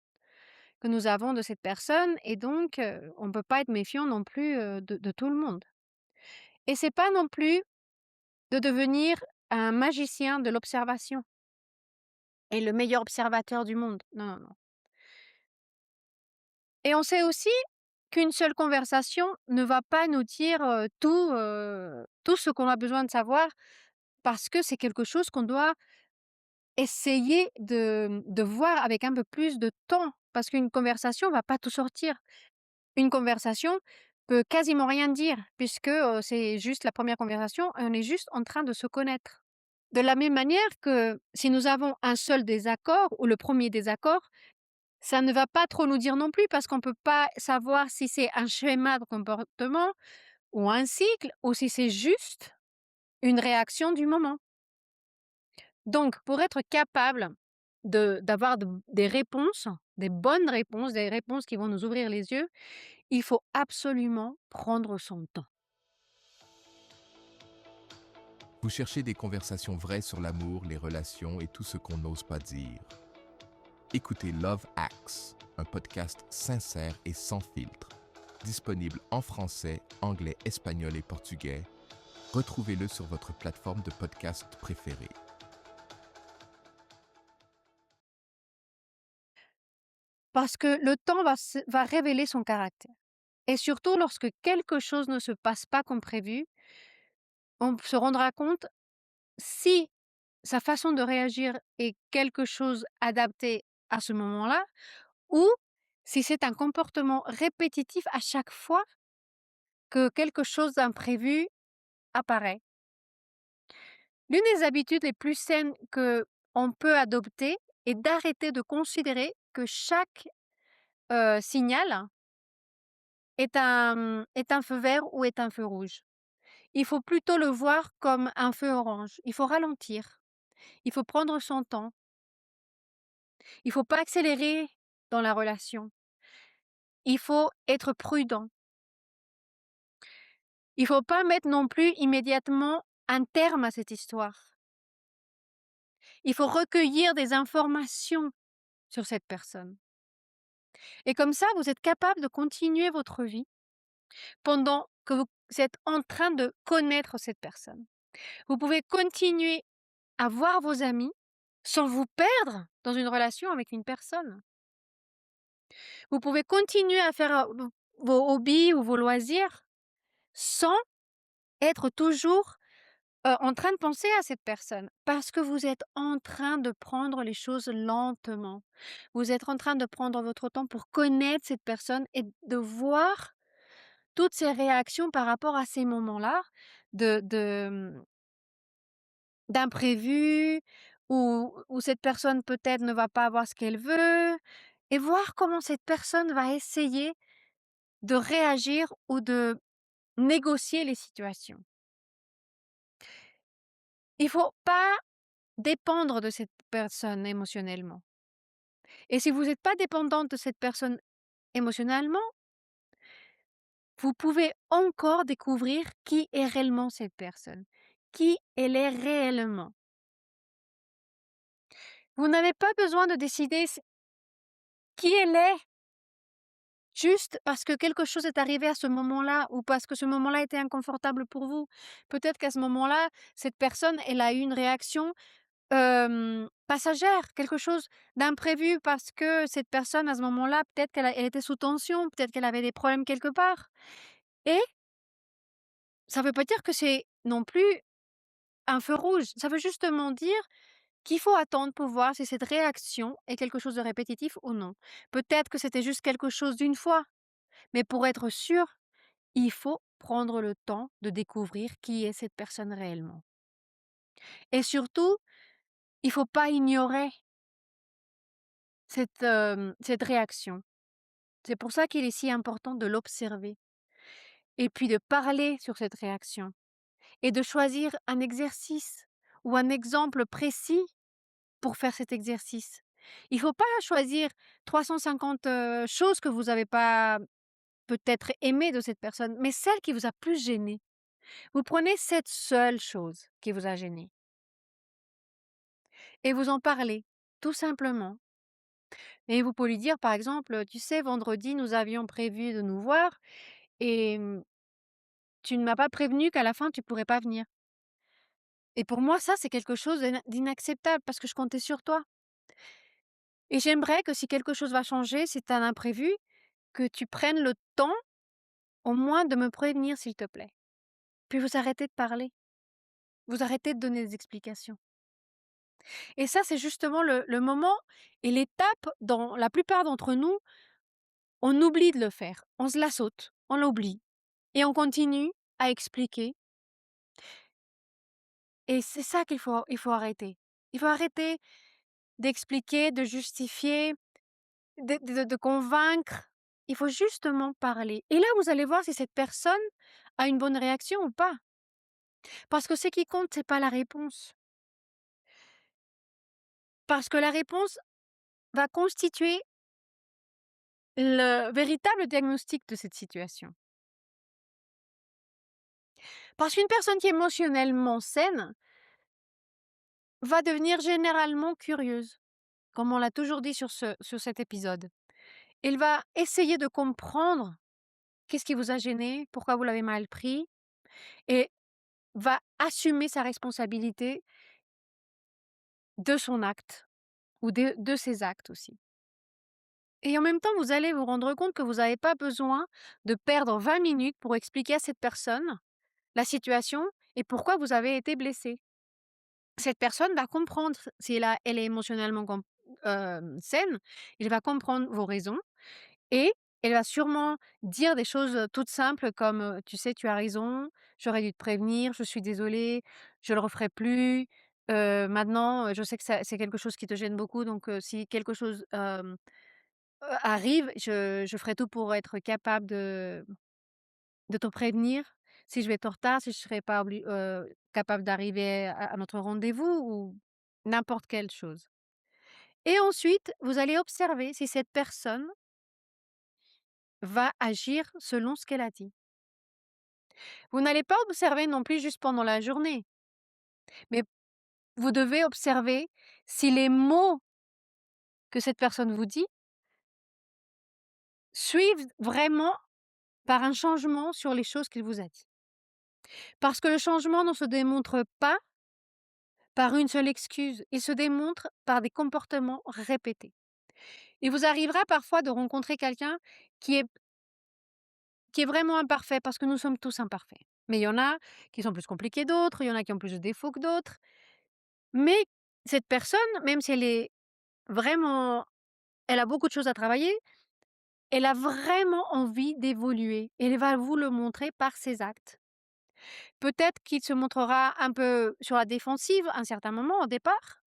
que nous avons de cette personne et donc on ne peut pas être méfiant non plus, de tout le monde. Et c'est pas non plus de devenir un magicien de l'observation et le meilleur observateur du monde. Non, non, non. Et on sait aussi qu'une seule conversation ne va pas nous dire, tout ce qu'on a besoin de savoir parce que c'est quelque chose qu'on doit essayer de voir avec un peu plus de temps. Parce qu'une conversation va pas tout sortir. Une conversation peut quasiment rien dire puisque, c'est juste la première conversation et on est juste en train de se connaître. De la même manière que si nous avons un seul désaccord ou le premier désaccord, ça ne va pas trop nous dire non plus parce qu'on ne peut pas savoir si c'est un schéma de comportement ou un cycle ou si c'est juste une réaction du moment. Donc pour être capable d'avoir des réponses, des bonnes réponses, des réponses qui vont nous ouvrir les yeux, il faut absolument prendre son temps. Vous cherchez des conversations vraies sur l'amour, les relations et tout ce qu'on n'ose pas dire. Écoutez Love Acts, un podcast sincère et sans filtre. Disponible en français, anglais, espagnol et portugais. Retrouvez-le sur votre plateforme de podcast préférée. Parce que le temps va révéler son caractère. Et surtout lorsque quelque chose ne se passe pas comme prévu, on se rendra compte si sa façon de réagir est quelque chose adapté à ce moment-là ou si c'est un comportement répétitif à chaque fois que quelque chose d'imprévu apparaît. L'une des habitudes les plus saines que on peut adopter est d'arrêter de considérer que chaque, signal est un feu vert ou est un feu rouge. Il faut plutôt le voir comme un feu orange. Il faut ralentir, il faut prendre son temps, il faut pas accélérer dans la relation. il faut être prudent. Il faut pas mettre non plus immédiatement un terme à cette histoire. Il faut recueillir des informations sur cette personne et comme ça, vous êtes capable de continuer votre vie pendant que vous êtes en train de connaître cette personne. Vous pouvez continuer à voir vos amis sans vous perdre dans une relation avec une personne. Vous pouvez continuer à faire, vos hobbies ou vos loisirs sans être toujours, en train de penser à cette personne. Parce que vous êtes en train de prendre les choses lentement. Vous êtes en train de prendre votre temps pour connaître cette personne et de voir toutes ses réactions par rapport à ces moments-là de d'imprévus où cette personne peut-être ne va pas avoir ce qu'elle veut et voir comment cette personne va essayer de réagir ou de négocier les situations. Il faut pas dépendre de cette personne émotionnellement et si vous n'êtes pas dépendante de cette personne émotionnellement, vous pouvez encore découvrir qui est réellement cette personne, qui elle est réellement. Vous n'avez pas besoin de décider qui elle est juste parce que quelque chose est arrivé à ce moment-là ou parce que ce moment-là était inconfortable pour vous. Peut-être qu'à ce moment-là, cette personne, elle a eu une réaction, passagère, quelque chose d'imprévu parce que cette personne, à ce moment-là, peut-être elle était sous tension, peut-être qu'elle avait des problèmes quelque part et ça veut pas dire que c'est non plus un feu rouge. Ça veut justement dire qu'il faut attendre pour voir si cette réaction est quelque chose de répétitif ou non. Peut-être que c'était juste quelque chose d'une fois, mais pour être sûr, il faut prendre le temps de découvrir qui est cette personne réellement. Et surtout, il faut pas ignorer cette réaction. C'est pour ça qu'il est si important de l'observer et puis de parler sur cette réaction et de choisir un exercice ou un exemple précis pour faire cet exercice. Il faut pas choisir 350, choses que vous n'avez pas peut-être aimées de cette personne, mais celle qui vous a plus gêné. Vous prenez cette seule chose qui vous a gêné et vous en parlez, tout simplement. Et vous pouvez lui dire, par exemple: «Tu sais, vendredi, nous avions prévu de nous voir et tu ne m'as pas prévenu qu'à la fin, tu pourrais pas venir. Et pour moi, ça, c'est quelque chose d'inacceptable parce que je comptais sur toi. Et j'aimerais que si quelque chose va changer, si tu as un imprévu, que tu prennes le temps, au moins, de me prévenir, s'il te plaît». Puis vous arrêtez de parler, vous arrêtez de donner des explications. Et ça, c'est justement le moment et l'étape dont la plupart d'entre nous, on oublie de le faire. On se la saute, on l'oublie et on continue à expliquer et c'est ça qu'il faut arrêter. Il faut arrêter d'expliquer, de justifier, de convaincre. Il faut justement parler et là, vous allez voir si cette personne a une bonne réaction ou pas. Parce que ce qui compte, c'est pas la réponse. Parce que la réponse va constituer le véritable diagnostic de cette situation. Parce qu'une personne qui est émotionnellement saine va devenir généralement curieuse, comme on l'a toujours dit sur cet épisode. Elle va essayer de comprendre qu'est-ce qui vous a gêné, pourquoi vous l'avez mal pris et va assumer sa responsabilité de son acte ou de ses actes aussi. Et en même temps, vous allez vous rendre compte que vous n'avez pas besoin de perdre 20 minutes pour expliquer à cette personne la situation et pourquoi vous avez été blessé. Cette personne va comprendre si elle est émotionnellement saine, elle va comprendre vos raisons et elle va sûrement dire des choses, toutes simples comme, «Tu sais, tu as raison, j'aurais dû te prévenir, je suis désolée, je le referai plus. Maintenant, je sais que ça c'est quelque chose qui te gêne beaucoup donc si quelque chose, arrive, je ferai tout pour être capable de te prévenir si je vais être en retard, si je serai pas capable d'arriver à notre rendez-vous» ou n'importe quelle chose. Et ensuite, vous allez observer si cette personne va agir selon ce qu'elle a dit. Vous n'allez pas observer non plus juste pendant la journée, mais vous devez observer si les mots que cette personne vous dit suivent vraiment par un changement sur les choses qu'il vous a dit. Parce que le changement ne se démontre pas par une seule excuse, il se démontre par des comportements répétés. Il vous arrivera parfois de rencontrer quelqu'un qui est qui est vraiment imparfait, parce que nous sommes tous imparfaits. Mais il y en a qui sont plus compliqués d'autres, il y en a qui ont plus de défauts que d'autres. Mais cette personne, même si elle est vraiment elle a beaucoup de choses à travailler, elle a vraiment envie d'évoluer et elle va vous le montrer par ses actes. Peut-être qu'il se montrera un peu sur la défensive à un certain moment au départ,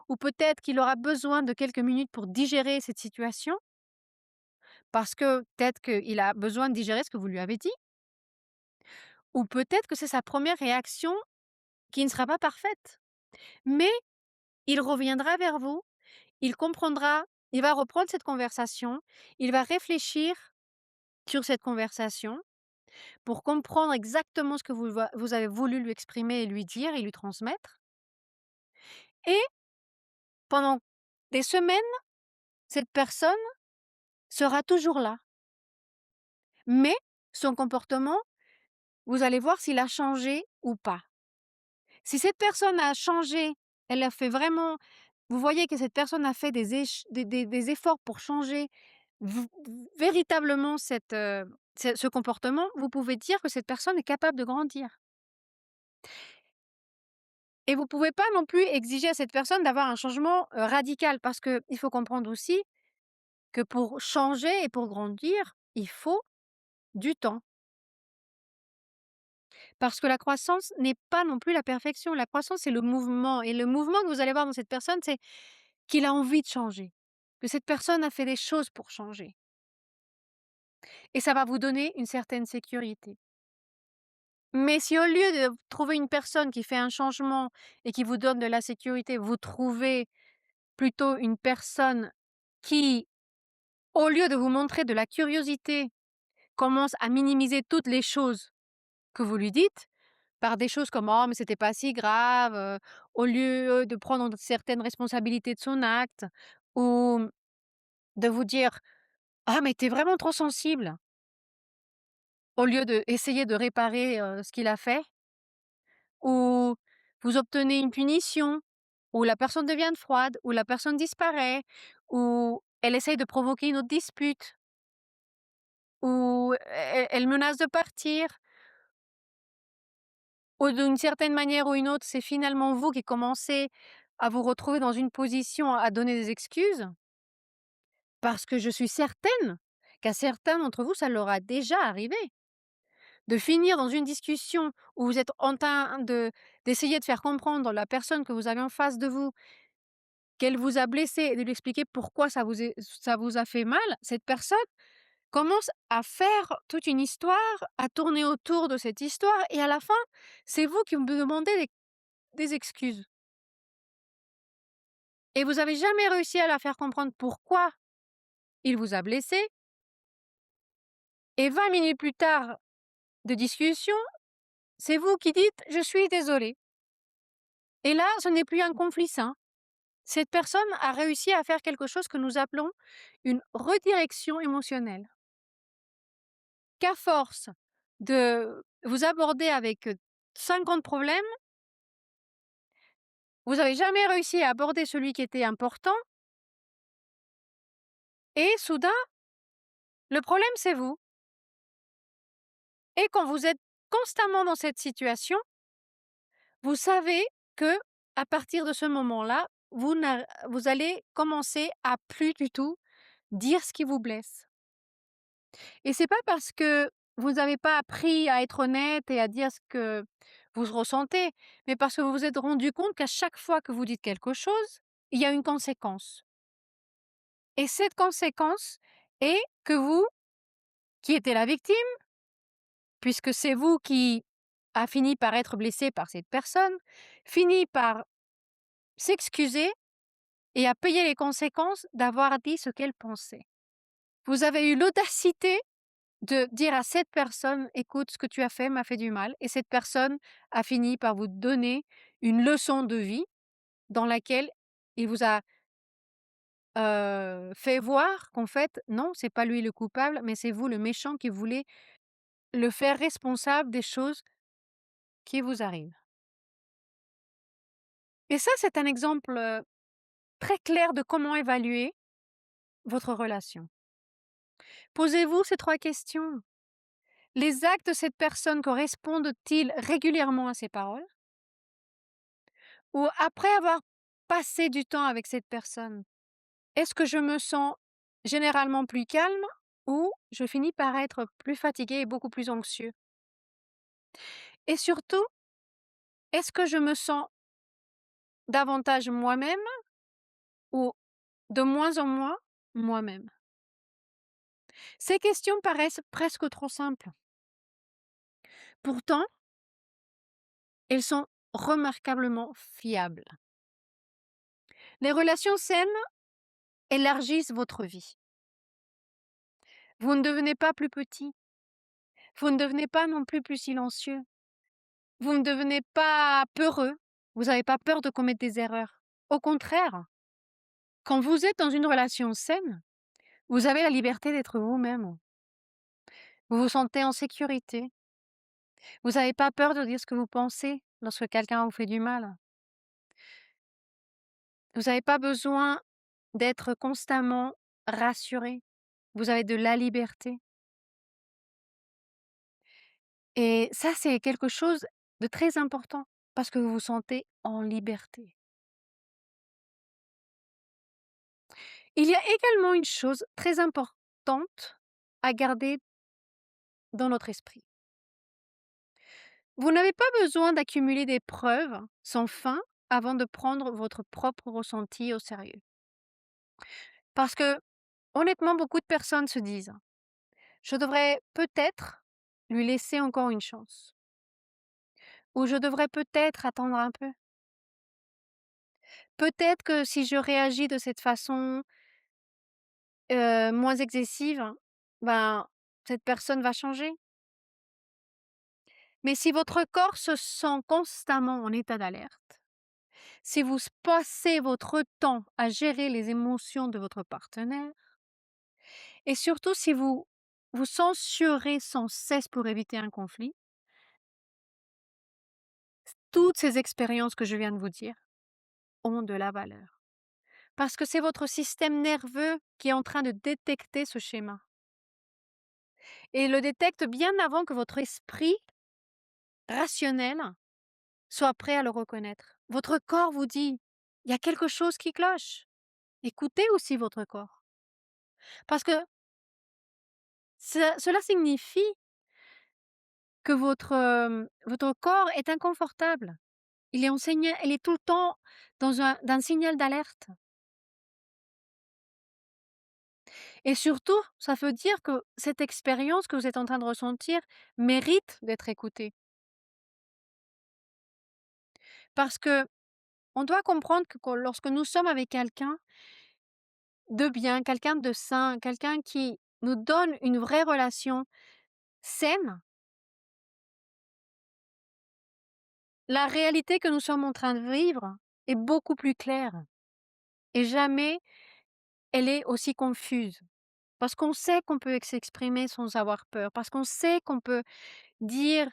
ou peut-être qu'il aura besoin de quelques minutes pour digérer cette situation, parce que peut-être qu'il a besoin de digérer ce que vous lui avez dit, ou peut-être que c'est sa première réaction qui ne sera pas parfaite. Mais il reviendra vers vous, il comprendra, il va reprendre cette conversation, il va réfléchir sur cette conversation pour comprendre exactement ce que vous avez voulu lui exprimer et lui dire et lui transmettre. Et pendant des semaines, cette personne sera toujours là. Mais son comportement, vous allez voir s'il a changé ou pas. Si cette personne a changé, elle a fait vraiment vous voyez que cette personne a fait des efforts pour changer véritablement ce comportement, vous pouvez dire que cette personne est capable de grandir. Et vous pouvez pas non plus exiger à cette personne d'avoir un changement, radical, parce qu'il faut comprendre aussi que pour changer et pour grandir, il faut du temps. Parce que la croissance n'est pas non plus la perfection. La croissance, c'est le mouvement et le mouvement que vous allez voir dans cette personne, c'est qu'il a envie de changer, que cette personne a fait des choses pour changer et ça va vous donner une certaine sécurité. Mais si au lieu de trouver une personne qui fait un changement et qui vous donne de la sécurité, vous trouvez plutôt une personne qui, au lieu de vous montrer de la curiosité, commence à minimiser toutes les choses que vous lui dites, par des choses comme: «Oh mais c'était pas si grave», au lieu de prendre certaines responsabilités de son acte ou de vous dire: «Ah mais tu es vraiment trop sensible», au lieu d'essayer de réparer, ce qu'il a fait, ou vous obtenez une punition, ou la personne devient froide, ou la personne disparaît, ou elle essaye de provoquer une autre dispute, ou elle menace de partir, ou d'une certaine manière ou une autre, c'est finalement vous qui commencez à vous retrouver dans une position à donner des excuses, parce que je suis certaine qu'à certains d'entre vous, ça leur a déjà arrivé. De finir dans une discussion où vous êtes en train d'essayer de faire comprendre la personne que vous avez en face de vous, qu'elle vous a blessé et de lui expliquer pourquoi ça vous a fait mal, cette personne commence à faire toute une histoire, à tourner autour de cette histoire et à la fin, c'est vous qui me demandez des excuses. Et vous avez jamais réussi à la faire comprendre pourquoi il vous a blessé et 20 minutes plus tard de discussion, c'est vous qui dites: «Je suis désolé». Et là, ce n'est plus un conflit sain. Cette personne a réussi à faire quelque chose que nous appelons une redirection émotionnelle. Qu'à force de vous aborder avec, 50 problèmes, vous avez jamais réussi à aborder celui qui était important et soudain, le problème c'est vous. Et quand vous êtes constamment dans cette situation, vous savez que à partir de ce moment-là, vous allez commencer à plus du tout dire ce qui vous blesse. Et c'est pas parce que vous n'avez pas appris à être honnête et à dire ce que vous ressentez, mais parce que vous vous êtes rendu compte qu'à chaque fois que vous dites quelque chose, il y a une conséquence. Et cette conséquence est que vous, qui étiez la victime, puisque c'est vous qui a fini par être blessé par cette personne, finit par s'excuser et à payer les conséquences d'avoir dit ce qu'elle pensait. Vous avez eu l'audacité de dire à cette personne: «Écoute, ce que tu as fait m'a fait du mal» et cette personne a fini par vous donner une leçon de vie dans laquelle il vous a, fait voir qu'en fait, non, c'est pas lui le coupable, mais c'est vous le méchant qui voulez le faire responsable des choses qui vous arrivent. Et ça, c'est un exemple, très clair de comment évaluer votre relation. Posez-vous ces 3 questions. Les actes de cette personne correspondent-ils régulièrement à ses paroles? Ou après avoir passé du temps avec cette personne, est-ce que je me sens généralement plus calme ou je finis par être plus fatigué et beaucoup plus anxieux? Et surtout, est-ce que je me sens davantage moi-même ou de moins en moins moi-même? Ces questions paraissent presque trop simples. Pourtant, elles sont remarquablement fiables. Les relations saines élargissent votre vie. Vous ne devenez pas plus petit. Vous ne devenez pas non plus plus silencieux. Vous ne devenez pas peureux. Vous n'avez pas peur de commettre des erreurs. Au contraire, quand vous êtes dans une relation saine, vous avez la liberté d'être vous-même. Vous vous sentez en sécurité. Vous n'avez pas peur de dire ce que vous pensez lorsque quelqu'un vous fait du mal. Vous n'avez pas besoin d'être constamment rassuré. Vous avez de la liberté. Et ça, c'est quelque chose de très important parce que vous vous sentez en liberté. Il y a également une chose très importante à garder dans notre esprit. Vous n'avez pas besoin d'accumuler des preuves sans fin avant de prendre votre propre ressenti au sérieux. Parce que, honnêtement, beaucoup de personnes se disent: «Je devrais peut-être lui laisser encore une chance» ou «Je devrais peut-être attendre un peu. Peut-être que si je réagis de cette façon, moins excessive, ben, cette personne va changer». Mais si votre corps se sent constamment en état d'alerte, si vous passez votre temps à gérer les émotions de votre partenaire et surtout si vous vous censurez sans cesse pour éviter un conflit, toutes ces expériences que je viens de vous dire ont de la valeur. Parce que c'est votre système nerveux qui est en train de détecter ce schéma et le détecte bien avant que votre esprit rationnel soit prêt à le reconnaître. Votre corps vous dit: «Il y a quelque chose qui cloche». Écoutez aussi votre corps. Parce que cela signifie que votre corps est inconfortable. Il est tout le temps dans un signal d'alerte et surtout, ça veut dire que cette expérience que vous êtes en train de ressentir mérite d'être écoutée. Parce qu'on doit comprendre que lorsque nous sommes avec quelqu'un de bien, quelqu'un de sain, quelqu'un qui nous donne une vraie relation saine, la réalité que nous sommes en train de vivre est beaucoup plus claire et jamais elle est aussi confuse. Parce qu'on sait qu'on peut s'exprimer sans avoir peur, parce qu'on sait qu'on peut dire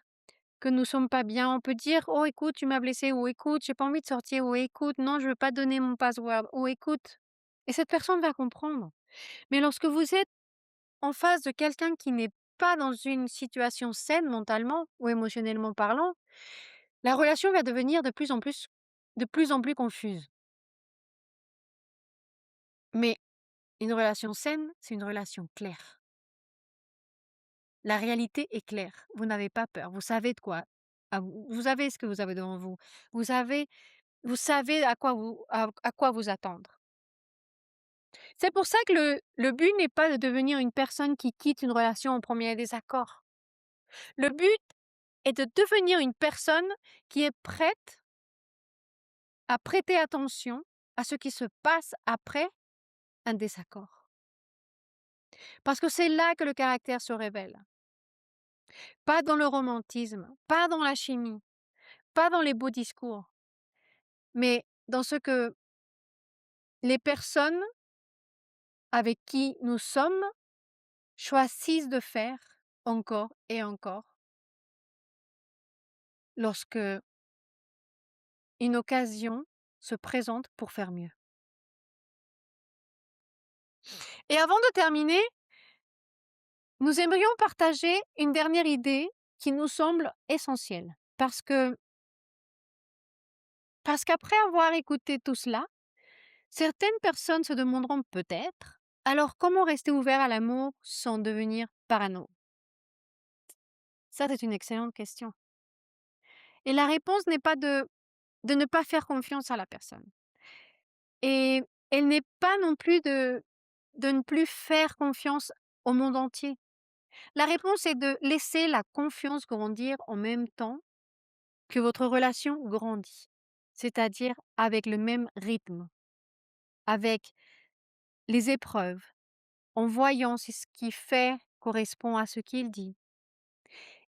que nous sommes pas bien. On peut dire: «Oh écoute, tu m'as blessé» ou «Écoute, j'ai pas envie de sortir» ou «Écoute, non, je veux pas donner mon password» ou «Écoute» et cette personne va comprendre. Mais lorsque vous êtes en face de quelqu'un qui n'est pas dans une situation saine mentalement ou émotionnellement parlant, la relation va devenir de plus en plus confuse. Mais une relation saine, c'est une relation claire. La réalité est claire. Vous n'avez pas peur. Vous savez de quoi vous savez ce que vous avez devant vous. Vous savez vous savez à quoi vous attendre. C'est pour ça que le but n'est pas de devenir une personne qui quitte une relation au premier désaccord. Le but est de devenir une personne qui est prête à prêter attention à ce qui se passe après un désaccord. Parce que c'est là que le caractère se révèle. Pas dans le romantisme, pas dans la chimie, pas dans les beaux discours, mais dans ce que les personnes avec qui nous sommes choisissent de faire encore et encore lorsque une occasion se présente pour faire mieux. Et avant de terminer, nous aimerions partager une dernière idée qui nous semble essentielle. Parce qu'après avoir écouté tout cela, certaines personnes se demanderont peut-être, alors comment rester ouvert à l'amour sans devenir parano? Ça, c'est une excellente question. Et la réponse n'est pas de ne pas faire confiance à la personne. Et elle n'est pas non plus de ne plus faire confiance au monde entier. La réponse est de laisser la confiance grandir en même temps que votre relation grandit, c'est-à-dire avec le même rythme, avec les épreuves, en voyant si ce qu'il fait correspond à ce qu'il dit.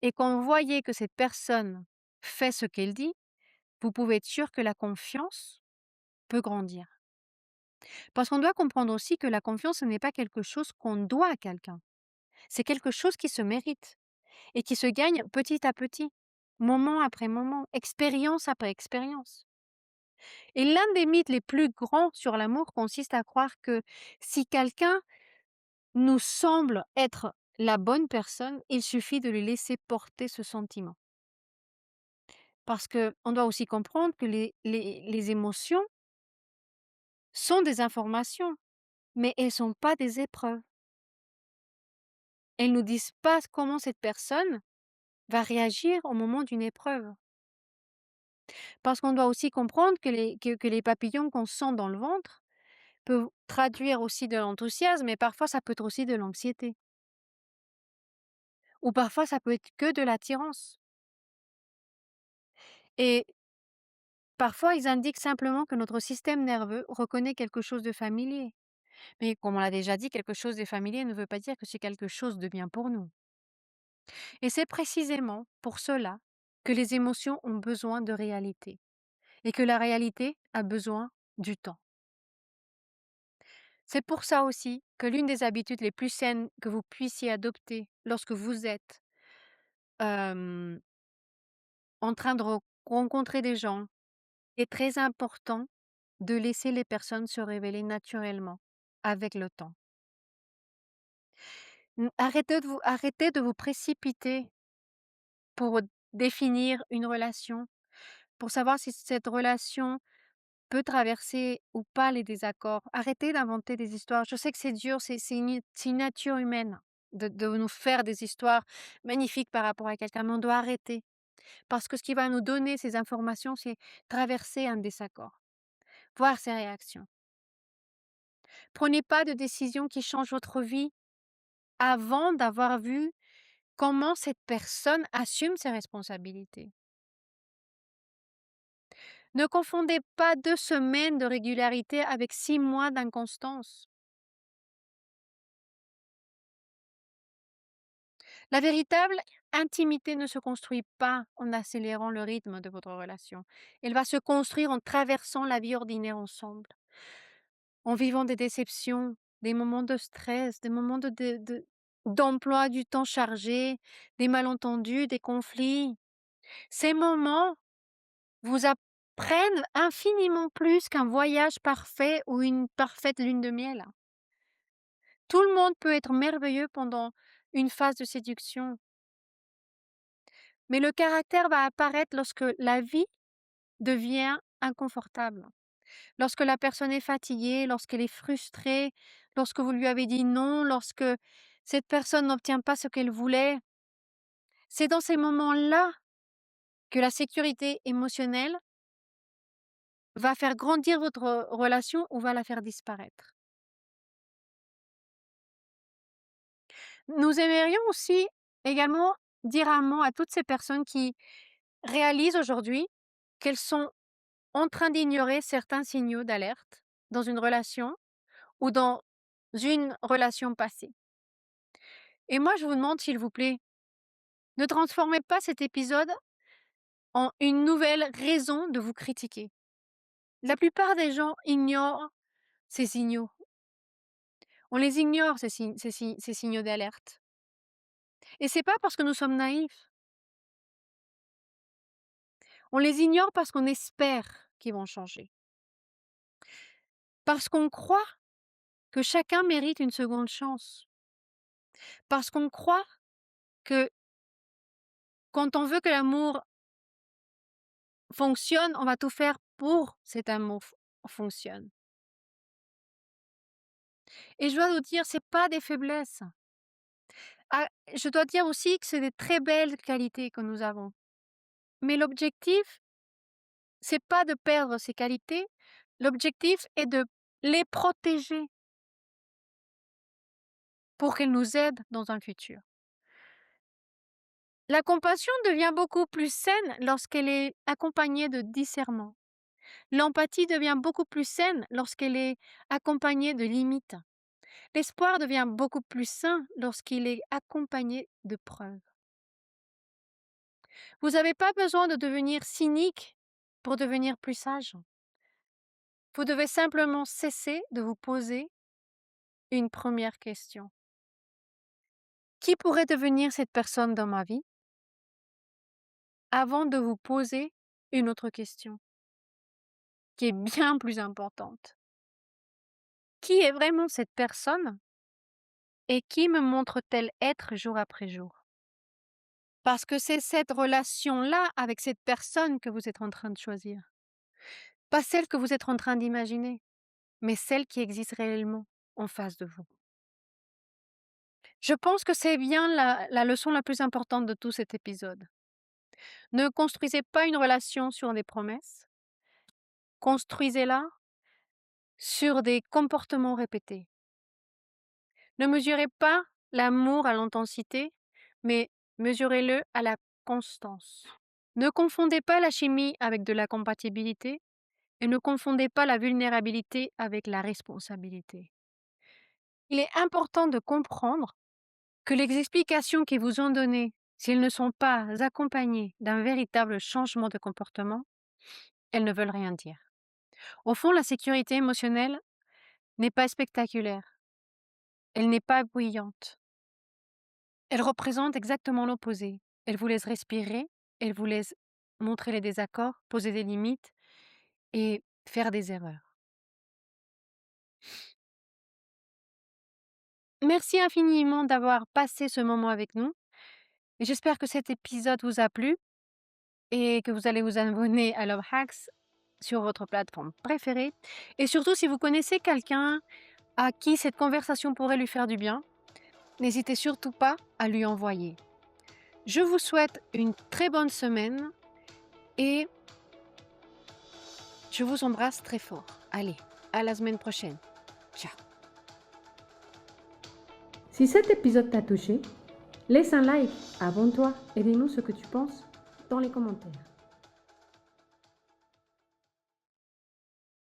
Et quand vous voyez que cette personne fait ce qu'elle dit, vous pouvez être sûr que la confiance peut grandir. Parce qu'on doit comprendre aussi que la confiance, ce n'est pas quelque chose qu'on doit à quelqu'un. C'est quelque chose qui se mérite et qui se gagne petit à petit, moment après moment, expérience après expérience. Et l'un des mythes les plus grands sur l'amour consiste à croire que si quelqu'un nous semble être la bonne personne, il suffit de lui laisser porter ce sentiment. Parce qu'on doit aussi comprendre que les émotions sont des informations, mais elles ne sont pas des épreuves. Elles ne nous disent pas comment cette personne va réagir au moment d'une épreuve. Parce qu'on doit aussi comprendre que les papillons qu'on sent dans le ventre peuvent traduire aussi de l'enthousiasme, mais parfois ça peut être aussi de l'anxiété. Ou parfois ça peut être que de l'attirance. Et parfois ils indiquent simplement que notre système nerveux reconnaît quelque chose de familier. Mais comme on l'a déjà dit, quelque chose de familier ne veut pas dire que c'est quelque chose de bien pour nous. Et c'est précisément pour cela que les émotions ont besoin de réalité et que la réalité a besoin du temps. C'est pour ça aussi que l'une des habitudes les plus saines que vous puissiez adopter lorsque vous êtes euh, en train de rencontrer des gens est très important de laisser les personnes se révéler naturellement avec le temps. Arrêtez de vous précipiter pour définir une relation, pour savoir si cette relation peut traverser ou pas les désaccords. Arrêtez d'inventer des histoires. Je sais que c'est dur, c'est une nature humaine de nous faire des histoires magnifiques par rapport à quelqu'un, mais on doit arrêter. Parce que ce qui va nous donner ces informations, c'est traverser un désaccord, voir ses réactions. Prenez pas de décision qui change votre vie avant d'avoir vu comment cette personne assume ses responsabilités. Ne confondez pas 2 semaines de régularité avec 6 mois d'inconstance. La véritable intimité ne se construit pas en accélérant le rythme de votre relation. Elle va se construire en traversant la vie ordinaire ensemble, en vivant des déceptions, des moments de stress, des moments d'emploi du temps chargé, des malentendus, des conflits. Ces moments vous apprennent infiniment plus qu'un voyage parfait ou une parfaite lune de miel. Tout le monde peut être merveilleux pendant une phase de séduction, mais le caractère va apparaître lorsque la vie devient inconfortable, lorsque la personne est fatiguée, lorsqu'elle est frustrée, lorsque vous lui avez dit non, lorsque cette personne n'obtient pas ce qu'elle voulait. C'est dans ces moments-là que la sécurité émotionnelle va faire grandir votre relation ou va la faire disparaître. Nous aimerions aussi également dire un mot à toutes ces personnes qui réalisent aujourd'hui qu'elles sont en train d'ignorer certains signaux d'alerte dans une relation ou dans une relation passée. Et moi, je vous demande, s'il vous plaît, ne transformez pas cet épisode en une nouvelle raison de vous critiquer. La plupart des gens ignorent ces signaux. On les ignore, ces signaux d'alerte. Et c'est pas parce que nous sommes naïfs. On les ignore parce qu'on espère qu'ils vont changer. Parce qu'on croit que chacun mérite une seconde chance. Parce qu'on croit que quand on veut que l'amour fonctionne, on va tout faire pour cet amour fonctionne. Et je dois vous dire, c'est pas des faiblesses. Ah, je dois dire aussi que c'est des très belles qualités que nous avons. Mais l'objectif, c'est pas de perdre ces qualités. L'objectif est de les protéger pour qu'elles nous aident dans un futur. La compassion devient beaucoup plus saine lorsqu'elle est accompagnée de discernement. L'empathie devient beaucoup plus saine lorsqu'elle est accompagnée de limites. L'espoir devient beaucoup plus sain lorsqu'il est accompagné de preuves. Vous n'avez pas besoin de devenir cynique pour devenir plus sage. Vous devez simplement cesser de vous poser une première question. Qui pourrait devenir cette personne dans ma vie? Avant de vous poser une autre question, qui est bien plus importante. Qui est vraiment cette personne et qui me montre-t-elle être jour après jour? Parce que c'est cette relation-là avec cette personne que vous êtes en train de choisir. Pas celle que vous êtes en train d'imaginer, mais celle qui existe réellement en face de vous. Je pense que c'est bien la leçon la plus importante de tout cet épisode. Ne construisez pas une relation sur des promesses, construisez-la sur des comportements répétés. Ne mesurez pas l'amour à l'intensité, mais mesurez-le à la constance. Ne confondez pas la chimie avec de la compatibilité et ne confondez pas la vulnérabilité avec la responsabilité. Il est important de comprendre que les explications qu'ils vous ont données, si elles ne sont pas accompagnées d'un véritable changement de comportement, elles ne veulent rien dire. Au fond, la sécurité émotionnelle n'est pas spectaculaire, elle n'est pas bruyante. Elle représente exactement l'opposé. Elle vous laisse respirer, elle vous laisse montrer les désaccords, poser des limites et faire des erreurs. Merci infiniment d'avoir passé ce moment avec nous. Et j'espère que cet épisode vous a plu et que vous allez vous abonner à Love Hacks sur votre plateforme préférée. Et surtout, si vous connaissez quelqu'un à qui cette conversation pourrait lui faire du bien, n'hésitez surtout pas à lui envoyer. Je vous souhaite une très bonne semaine et je vous embrasse très fort. Allez, à la semaine prochaine. Ciao. Si cet épisode t'a touché, laisse un like, abonne-toi et dis-nous ce que tu penses dans les commentaires.